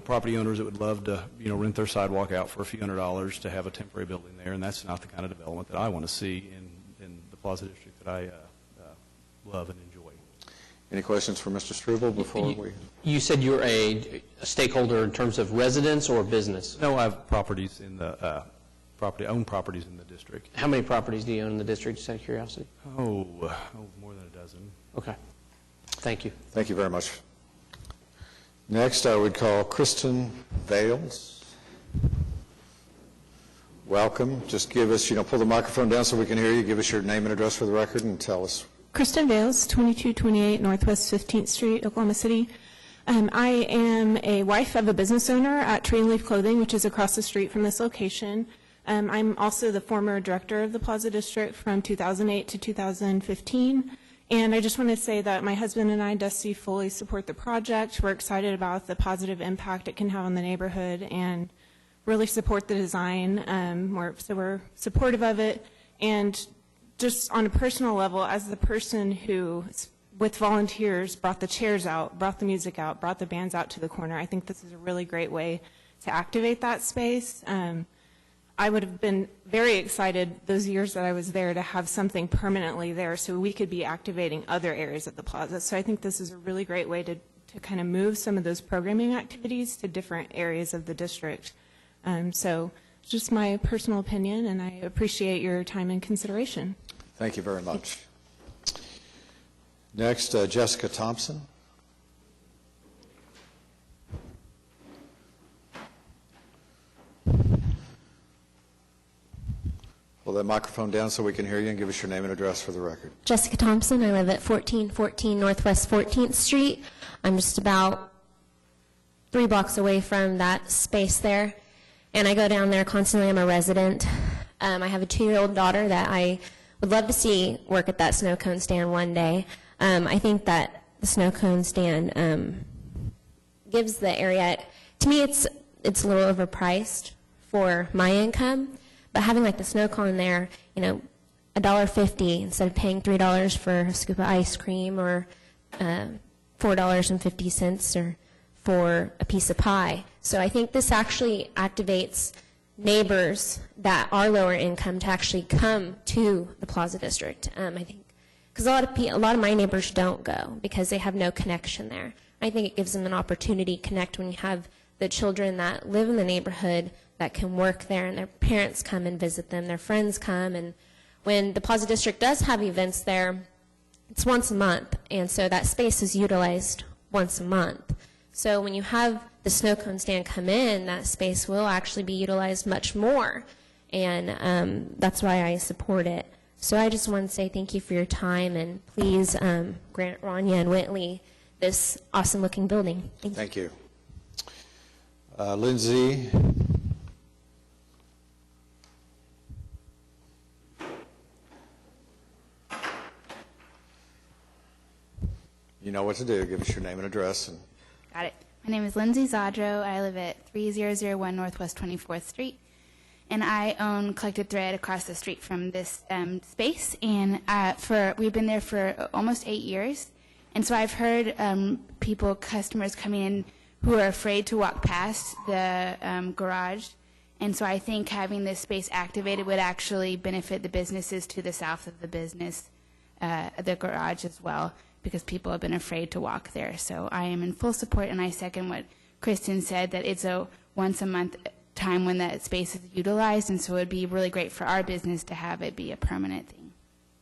property owners that would love to, rent their sidewalk out for a few $100s to have a temporary building there, and that's not the kind of development that I want to see in the Plaza District that I love and enjoy. Any questions for Mr. Struble before we? You said you're a stakeholder in terms of residents or business? No, I have properties in the own properties in the district. How many properties do you own in the district, just out of curiosity? More than a dozen. Okay. Thank you. Thank you very much. Next, I would call Kristen Vales. Welcome. Just give us, pull the microphone down so we can hear you. Give us your name and address for the record and tell us. Kristen Vales, 2228 Northwest 15th Street, Oklahoma City. I am a wife of a business owner at Tree and Leaf Clothing, which is across the street from this location. I'm also the former director of the Plaza District from 2008 to 2015. And I just want to say that my husband and I, Dusty, fully support the project. We're excited about the positive impact it can have on the neighborhood and really support the design. So we're supportive of it. And just on a personal level, as the person who, with volunteers, brought the chairs out, brought the music out, brought the bands out to the corner, I think this is a really great way to activate that space. I would have been very excited those years that I was there to have something permanently there so we could be activating other areas of the plaza. So I think this is a really great way to kind of move some of those programming activities to different areas of the district. So just my personal opinion, and I appreciate your time and consideration. Thank you very much. Next, Jessica Thompson. Pull that microphone down so we can hear you and give us your name and address for the record. Jessica Thompson. I live at 1414 Northwest 14th Street. I'm just about 3 blocks away from that space there, and I go down there constantly. I'm a resident. I have a 2-year-old daughter that I would love to see work at that snow cone stand one day. I think that the snow cone stand gives the area, to me it's a little overpriced for my income, but having like the snow cone there, $1.50 instead of paying $3 for a scoop of ice cream, or $4.50 or for a piece of pie. So I think this actually activates neighbors that are lower income to actually come to the Plaza District. I think because a lot of my neighbors don't go because they have no connection there. I think it gives them an opportunity to connect when you have the children that live in the neighborhood that can work there, and their parents come and visit them, their friends come, and when the Plaza District does have events there, it's once a month, and so that space is utilized once a month. So when you have the snow cone stand come in, that space will actually be utilized much more, and that's why I support it. So I just want to say thank you for your time, and please grant Rania and Whitley this awesome-looking building. Thank you. Lindsay. You know what to do. Give us your name and address. Got it. My name is Lindsay Zadro. I live at 3001 Northwest 24th Street, and I own Collected Thread across the street from this space. And we've been there for almost 8 years, and so I've heard customers coming in who are afraid to walk past the garage, and so I think having this space activated would actually benefit the businesses to the south of the the garage as well, because people have been afraid to walk there. So I am in full support, and I second what Kristen said, that it's a once-a-month time when that space is utilized, and so it would be really great for our business to have it be a permanent thing.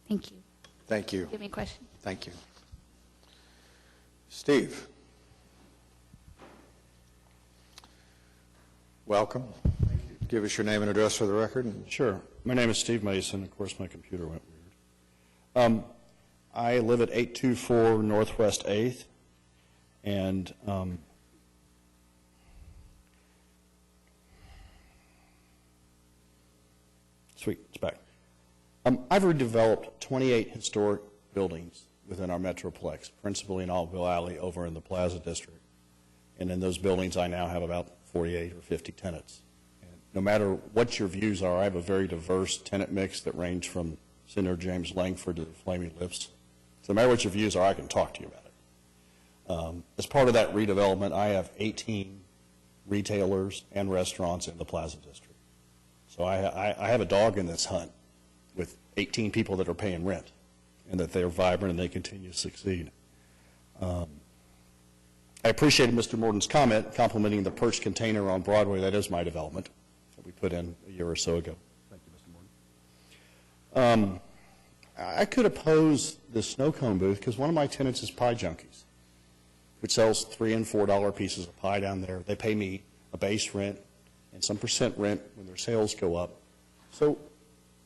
Thank you. Thank you. Give me a question. Thank you. Steve. Welcome. Thank you. Give us your name and address for the record. Sure. My name is Steve Mason. Of course, my computer went weird. I live at 824 Northwest 8th, and sweet, it's back. I've redeveloped 28 historic buildings within our Metroplex, principally in Altville Alley over in the Plaza District. And in those buildings, I now have about 48 or 50 tenants. And no matter what your views are, I have a very diverse tenant mix that range from Senator James Langford to the Flaming Lips. So no matter what your views are, I can talk to you about it. As part of that redevelopment, I have 18 retailers and restaurants in the Plaza District. So I have a dog in this hunt with 18 people that are paying rent, and that they're vibrant and they continue to succeed. I appreciated Mr. Morton's comment complimenting the Perch container on Broadway. That is my development that we put in a year or so ago. Thank you, Mr. Morton. I could oppose the snow cone booth because one of my tenants is Pie Junkies, which sells $3 and $4 pieces of pie down there. They pay me a base rent and some percent rent when their sales go up. So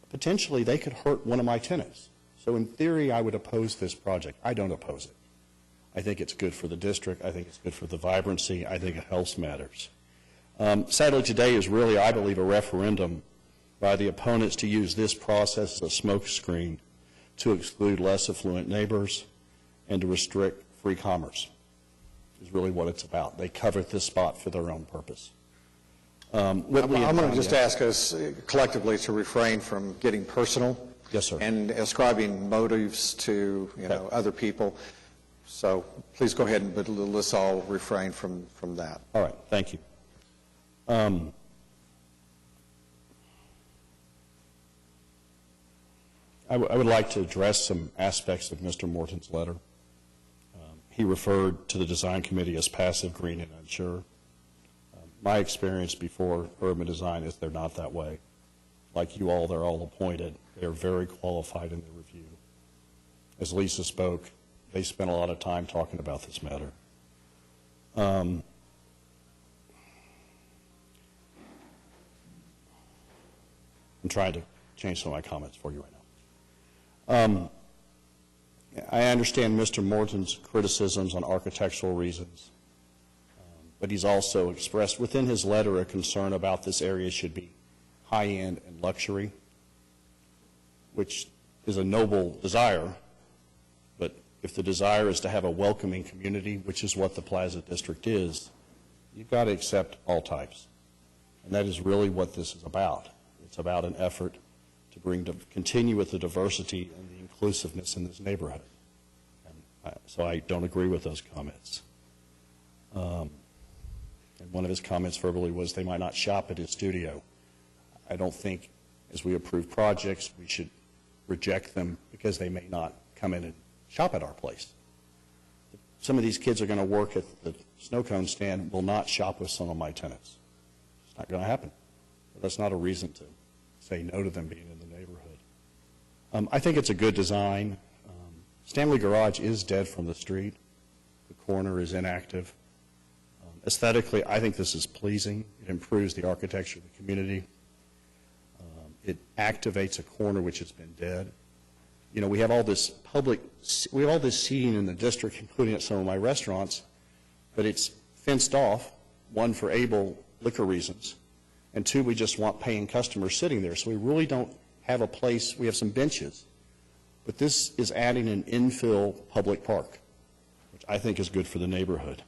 potentially they could hurt one of my tenants. So in theory, I would oppose this project. I don't oppose it. I think it's good for the district. I think it's good for the vibrancy. I think it helps matters. Sadly, today is really, I believe, a referendum by the opponents to use this process as a smokescreen to exclude less affluent neighbors and to restrict free commerce, is really what it's about. They covered this spot for their own purpose. I'm going to just ask us collectively to refrain from getting personal. Yes, sir. And ascribing motives to other people. So please go ahead, but let's all refrain from that. All right. Thank you. I would like to address some aspects of Mr. Morton's letter. He referred to the design committee as passive, green, and unsure. My experience before urban design is they're not that way. Like you all, they're all appointed. They're very qualified in their review. As Lisa spoke, they spent a lot of time talking about this matter. I'm trying to change some of my comments for you right now. I understand Mr. Morton's criticisms on architectural reasons. but he's also expressed within his letter a concern about this area should be high-end and luxury, which is a noble desire, but if the desire is to have a welcoming community, which is what the Plaza District is, you've got to accept all types. And that is really what this is about. It's about an effort to continue with the diversity and the inclusiveness in this neighborhood. So I don't agree with those comments. And one of his comments verbally was they might not shop at his studio. I don't think as we approve projects, we should reject them because they may not come in and shop at our place. Some of these kids are going to work at the snow cone stand, will not shop with some of my tenants. It's not going to happen. But that's not a reason to say no to them being in the neighborhood. I think it's a good design. Stanley Garage is dead from the street. The corner is inactive. Aesthetically, I think this is pleasing. It improves the architecture of the community. It activates a corner which has been dead. You know, we have all this seating in the district, including at some of my restaurants, but it's fenced off, one, for able liquor reasons, and two, we just want paying customers sitting there. So we really don't have a place. We have some benches. But this is adding an infill public park, which I think is good for the neighborhood.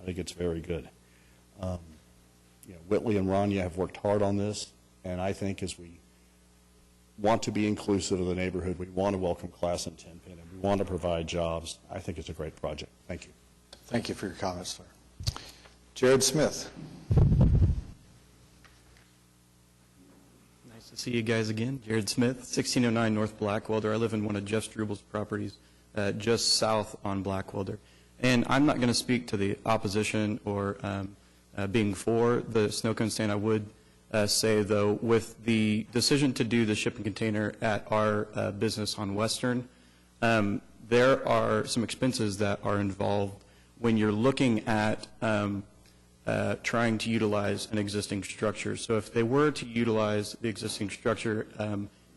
I think it's very good. Whitley and Rania have worked hard on this, and I think as we want to be inclusive of the neighborhood, we want to welcome Class in Tenpin, and we want to provide jobs. I think it's a great project. Thank you. Thank you for your comments, sir. Jared Smith. Nice to see you guys again. Jared Smith, 1609 North Blackwelder. I live in one of Jeff Strubal's properties just south on Blackwelder. And I'm not going to speak to the opposition or being for the snow cone stand. I would say, though, with the decision to do the shipping container at our business on Western, there are some expenses that are involved when you're looking at trying to utilize an existing structure. So if they were to utilize the existing structure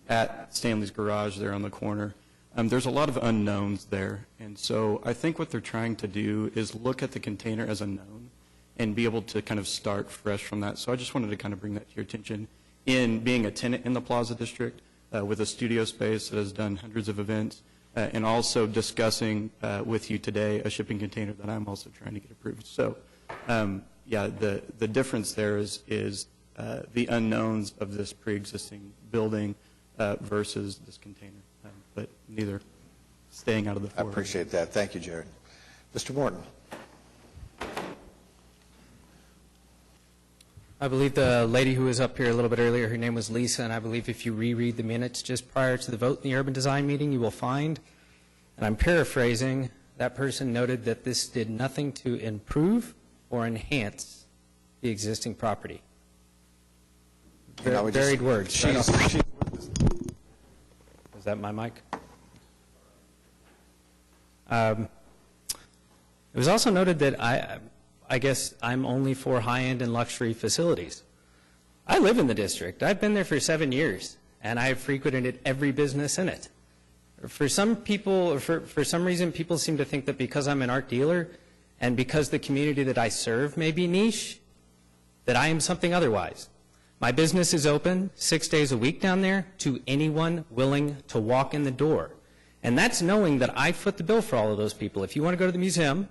at Stanley's Garage there on the corner, there's a lot of unknowns there. And so I think what they're trying to do is look at the container as a known and be able to kind of start fresh from that. So I just wanted to kind of bring that to your attention in being a tenant in the Plaza District with a studio space that has done hundreds of events, and also discussing with you today a shipping container that I'm also trying to get approved. So yeah, the difference there is the unknowns of this pre-existing building versus this container, but neither staying out of the I appreciate that. Thank you, Jared. Mr. Morton. I believe the lady who was up here a little bit earlier, her name was Lisa, and I believe if you reread the minutes just prior to the vote in the urban design meeting, you will find, and I'm paraphrasing, that person noted that this did nothing to improve or enhance the existing property. Varied words. Is that my mic? It was also noted that I guess I'm only for high-end and luxury facilities. I live in the district. I've been there for 7 years, and I've frequented every business in it. For some people, for some reason, people seem to think that because I'm an art dealer and because the community that I serve may be niche, that I am something otherwise. My business is open 6 days a week down there to anyone willing to walk in the door. And that's knowing that I foot the bill for all of those people. If you want to go to the museum,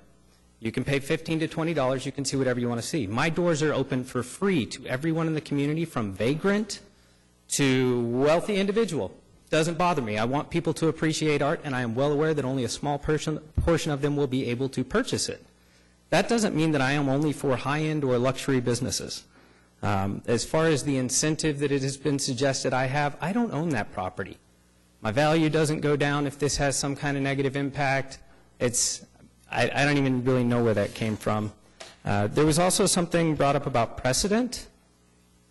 you can pay $15 to $20. You can see whatever you want to see. My doors are open for free to everyone in the community, from vagrant to wealthy individual. Doesn't bother me. I want people to appreciate art, and I am well aware that only a small portion of them will be able to purchase it. That doesn't mean that I am only for high-end or luxury businesses. As far as the incentive that it has been suggested I have, I don't own that property. My value doesn't go down if this has some kind of negative impact. I don't even really know where that came from. There was also something brought up about precedent.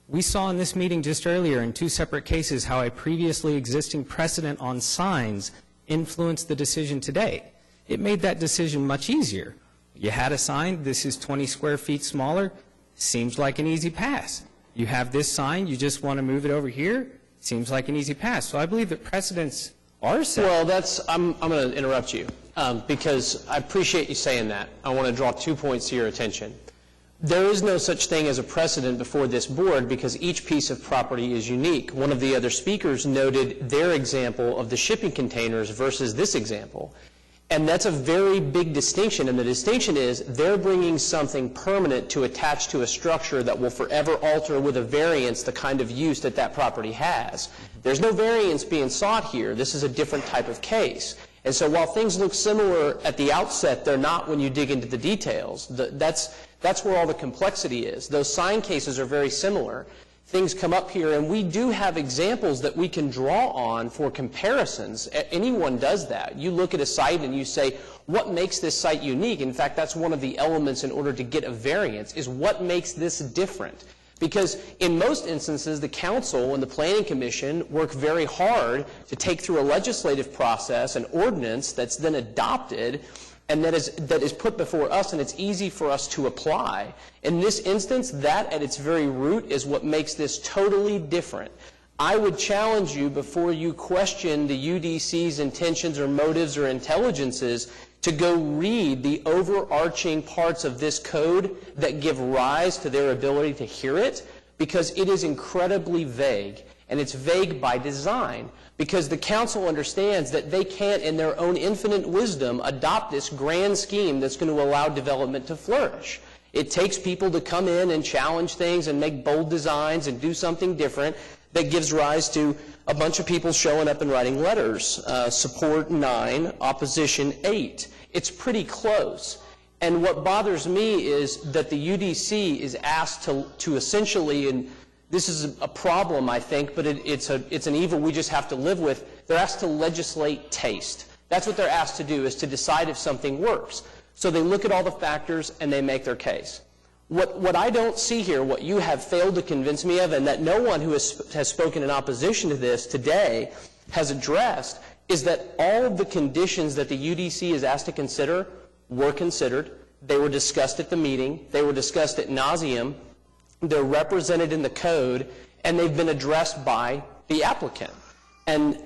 We saw in this meeting just earlier in 2 separate cases how a previously existing precedent on signs influenced the decision today. It made that decision much easier. You had a sign, this is 20 square feet smaller, seems like an easy pass. You have this sign, you just want to move it over here, seems like an easy pass. So I believe that precedents are set. Well, I'm going to interrupt you because I appreciate you saying that. I want to draw 2 points to your attention. There is no such thing as a precedent before this board because each piece of property is unique. One of the other speakers noted their example of the shipping containers versus this example. And that's a very big distinction, and the distinction is they're bringing something permanent to attach to a structure that will forever alter with a variance the kind of use that that property has. There's no variance being sought here. This is a different type of case. And so while things look similar at the outset, they're not when you dig into the details. That's where all the complexity is. Those sign cases are very similar. Things come up here, and we do have examples that we can draw on for comparisons. Anyone does that. You look at a site and you say, what makes this site unique? In fact, that's one of the elements in order to get a variance, is what makes this different. Because in most instances, the council and the planning commission work very hard to take through a legislative process, an ordinance that's then adopted, and that is put before us, and it's easy for us to apply. In this instance, that at its very root is what makes this totally different. I would challenge you, before you question the UDC's intentions or motives or intelligences, to go read the overarching parts of this code that give rise to their ability to hear it, because it is incredibly vague, and it's vague by design. Because the council understands that they can't, in their own infinite wisdom, adopt this grand scheme that's going to allow development to flourish. It takes people to come in and challenge things and make bold designs and do something different that gives rise to a bunch of people showing up and writing letters. Support 9, opposition 8. It's pretty close. And what bothers me is that the UDC is asked to essentially, and this is a problem, I think, but it's an evil we just have to live with. They're asked to legislate taste. That's what they're asked to do, is to decide if something works. So they look at all the factors and they make their case. What I don't see here, what you have failed to convince me of, and that no one who has spoken in opposition to this today has addressed, is that all of the conditions that the UDC is asked to consider were considered. They were discussed at the meeting. They were discussed ad nauseum. They're represented in the code, and they've been addressed by the applicant. And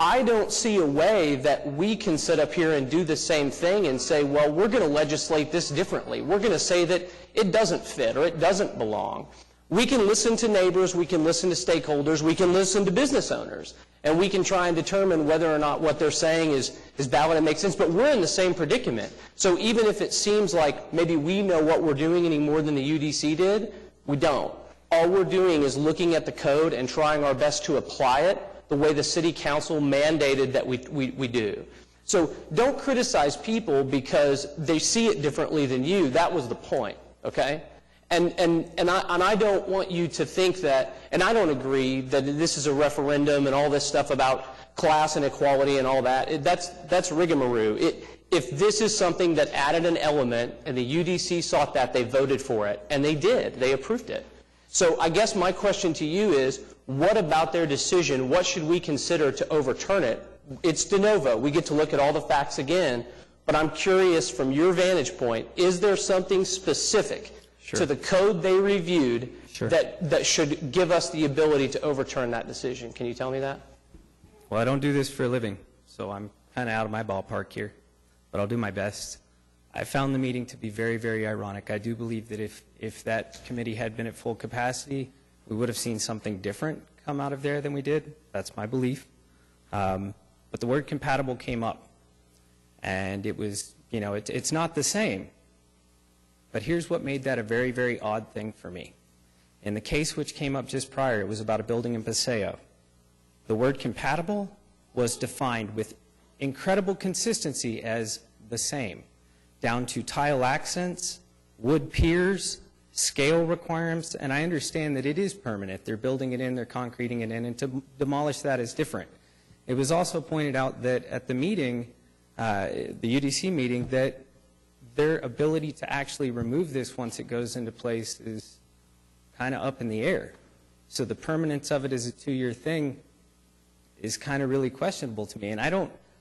I don't see a way that we can sit up here and do the same thing and say, well, we're going to legislate this differently. We're going to say that it doesn't fit or it doesn't belong. We can listen to neighbors, we can listen to stakeholders, we can listen to business owners, and we can try and determine whether or not what they're saying is valid and makes sense, but we're in the same predicament. So even if it seems like maybe we know what we're doing any more than the UDC did, we don't. All we're doing is looking at the code and trying our best to apply it the way the city council mandated that we do. So don't criticize people because they see it differently than you. That was the point, okay? And I don't want you to think that, and I don't agree that this is a referendum and all this stuff about class and equality and all that. That's rigamaroo. If this is something that added an element and the UDC sought that, they voted for it, and they did. They approved it. So I guess my question to you is, what about their decision? What should we consider to overturn it? It's de novo. We get to look at all the facts again, but I'm curious from your vantage point, is there something specific to the code they reviewed that should give us the ability to overturn that decision? Can you tell me that? Well, I don't do this for a living, so I'm kind of out of my ballpark here, but I'll do my best. I found the meeting to be very, very ironic. I do believe that if that committee had been at full capacity, we would have seen something different come out of there than we did. That's my belief. But the word compatible came up, and it was, it's not the same. But here's what made that a very, very odd thing for me. In the case which came up just prior, it was about a building in Paseo. The word compatible was defined with incredible consistency as the same, down to tile accents, wood piers, scale requirements, and I understand that it is permanent. They're building it in, they're concreting it in, and to demolish that is different. It was also pointed out that at the meeting, the UDC meeting, that their ability to actually remove this once it goes into place is kind of up in the air. So the permanence of it as a 2-year thing is kind of really questionable to me. And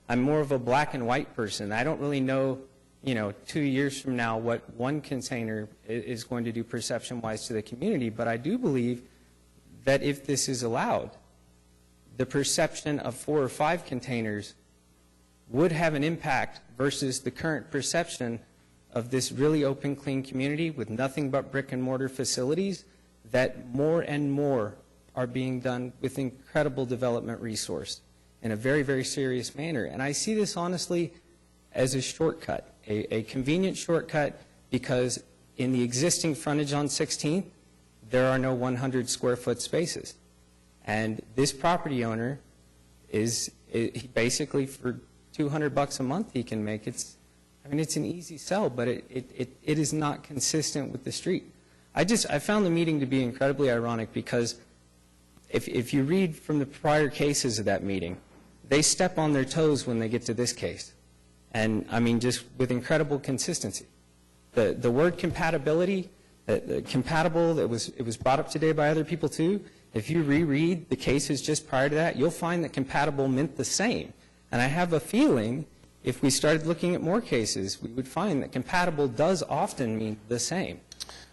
I'm more of a black and white person. I don't really know, 2 years from now what one container is going to do perception-wise to the community, but I do believe that if this is allowed, the perception of 4 or 5 containers would have an impact versus the current perception of this really open, clean community with nothing but brick and mortar facilities, that more and more are being done with incredible development resource in a very, very serious manner. And I see this honestly as a shortcut, a convenient shortcut, because in the existing frontage on 16th, there are no 100 square foot spaces. And this property owner is basically for $200 a month he can make. It's an easy sell, but it is not consistent with the street. I found the meeting to be incredibly ironic because if you read from the prior cases of that meeting, they step on their toes when they get to this case. And I mean, just with incredible consistency. The word compatibility, compatible, it was brought up today by other people too. If you reread the cases just prior to that, you'll find that compatible meant the same. And I have a feeling if we started looking at more cases, we would find that compatible does often mean the same.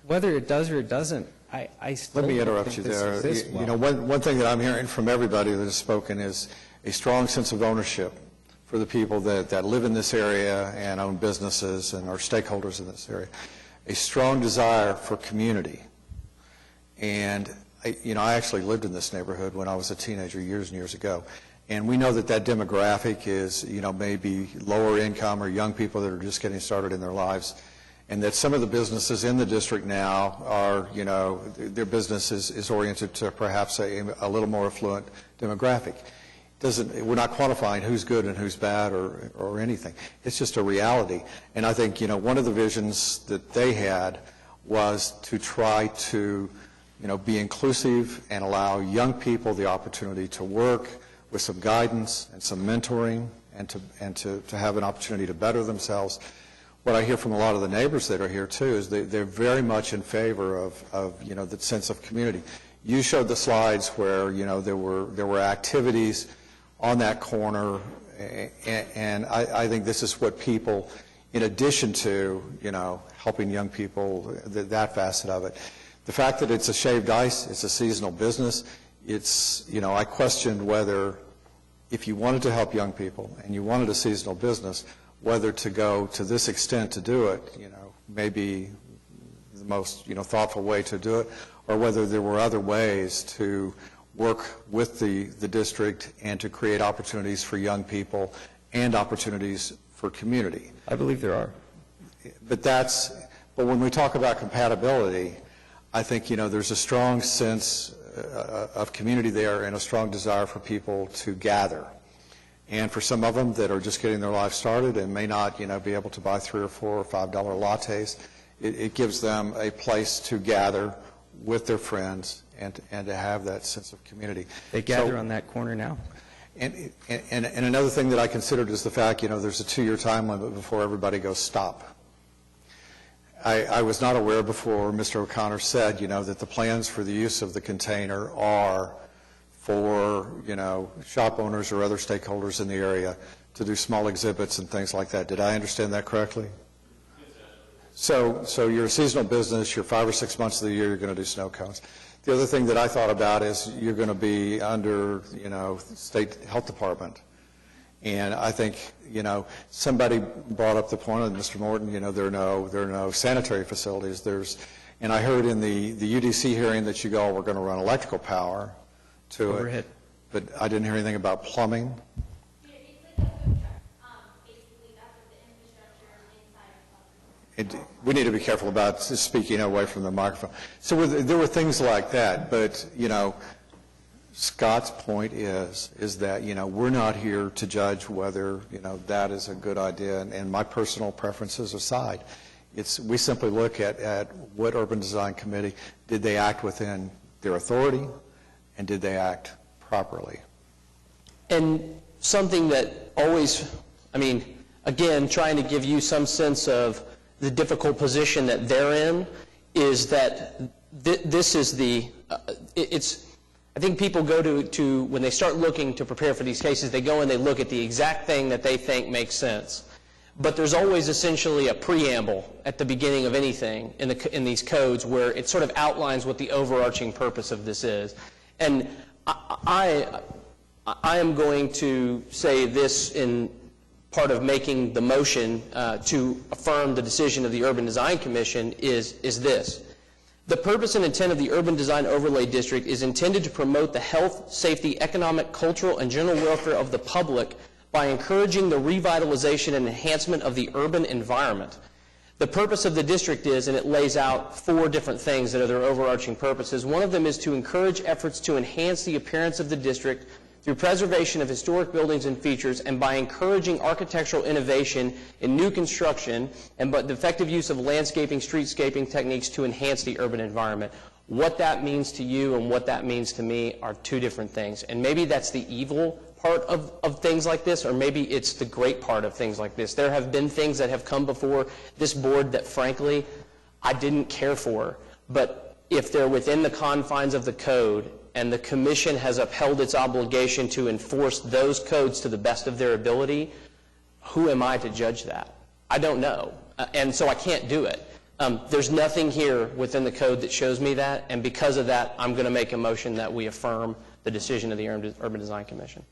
Whether it does or it doesn't, I still Let me don't interrupt think you this there. exists well. You know, one thing that I'm hearing from everybody that has spoken is a strong sense of ownership for the people that live in this area and own businesses and are stakeholders in this area. A strong desire for community. And, I actually lived in this neighborhood when I was a teenager years and years ago. And we know that demographic is, maybe lower income or young people that are just getting started in their lives. And that some of the businesses in the district now are, their business is oriented to perhaps a little more affluent demographic. We're not quantifying who's good and who's bad or anything. It's just a reality. And I think, one of the visions that they had was to try to, be inclusive and allow young people the opportunity to work with some guidance and some mentoring and to have an opportunity to better themselves. What I hear from a lot of the neighbors that are here too is they're very much in favor of the sense of community. You showed the slides where there were activities on that corner, and I think this is what people, in addition to helping young people, that facet of it. The fact that it's a shaved ice, it's a seasonal business. It's I questioned whether, if you wanted to help young people and you wanted a seasonal business, whether to go to this extent to do it, maybe the most thoughtful way to do it, or whether there were other ways to work with the district and to create opportunities for young people and opportunities for community. I believe there are. But when we talk about compatibility, I think there's a strong sense of community there and a strong desire for people to gather. And for some of them that are just getting their life started and may not be able to buy $3 or $4 or $5 lattes, it gives them a place to gather with their friends and to have that sense of community. They gather on that corner now. And another thing that I considered is the fact, there's a 2-year time limit before everybody goes stop. I was not aware before Mr. O'Connor said, that the plans for the use of the container are for, shop owners or other stakeholders in the area to do small exhibits and things like that. Did I understand that correctly? So you're a seasonal business, you're 5 or 6 months of the year, you're going to do snow cones. The other thing that I thought about is you're going to be under, state health department. And I think, somebody brought up the point of Mr. Morton, there are no sanitary facilities. And I heard in the UDC hearing that you all were going to run electrical power to Overhead. it. But I didn't hear anything about plumbing. We need to be careful about speaking away from the microphone. So there were things like that, but, Scott's point is that, we're not here to judge whether, that is a good idea, and my personal preferences aside. We simply look at what Urban Design Committee, did they act within their authority, and did they act properly? And something that always, again, trying to give you some sense of the difficult position that they're in, is that this is I think people go to, when they start looking to prepare for these cases, they go and they look at the exact thing that they think makes sense. But there's always essentially a preamble at the beginning of anything in these codes where it sort of outlines what the overarching purpose of this is. And I am going to say this in part of making the motion to affirm the decision of the Urban Design Commission is this. The purpose and intent of the Urban Design Overlay District is intended to promote the health, safety, economic, cultural, and general welfare of the public by encouraging the revitalization and enhancement of the urban environment. The purpose of the district is, and it lays out 4 different things that are their overarching purposes. One of them is to encourage efforts to enhance the appearance of the district through preservation of historic buildings and features, and by encouraging architectural innovation in new construction and the effective use of landscaping, streetscaping techniques to enhance the urban environment. What that means to you and what that means to me are 2 different things. And maybe that's the evil part of things like this, or maybe it's the great part of things like this. There have been things that have come before this board that, frankly, I didn't care for. But if they're within the confines of the code, and the commission has upheld its obligation to enforce those codes to the best of their ability, who am I to judge that? I don't know, and so I can't do it. There's nothing here within the code that shows me that, and because of that, I'm going to make a motion that we affirm the decision of the Urban Design Commission.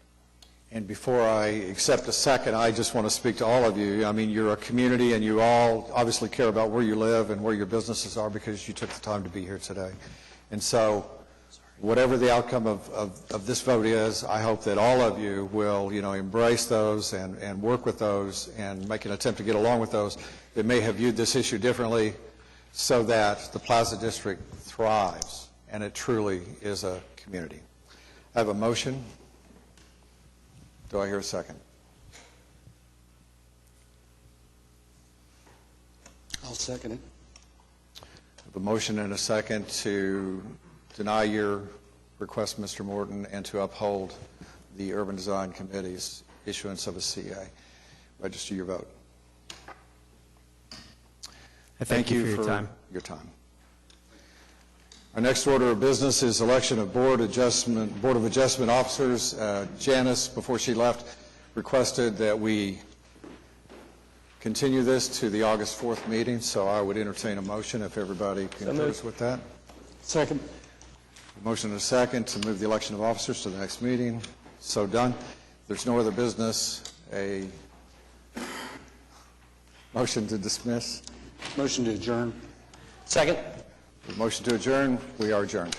And before I accept a second, I just want to speak to all of you. I mean, you're a community, and you all obviously care about where you live and where your businesses are because you took the time to be here today. And so whatever the outcome of this vote is, I hope that all of you will, embrace those and work with those and make an attempt to get along with those that may have viewed this issue differently so that the Plaza District thrives and it truly is a community. I have a motion. Do I hear a second? I'll second it. I have a motion and a second to deny your request, Mr. Morton, and to uphold the Urban Design Committee's issuance of a CA. Register your vote. Thank you for your time. Our next order of business is election of Board of Adjustment officers. Janice, before she left, requested that we continue this to the August 4th meeting, so I would entertain a motion if everybody concurs with that. Second. A motion and a second to move the election of officers to the next meeting. So done. If there's no other business, a motion to dismiss. Motion to adjourn. Second. A motion to adjourn. We are adjourned.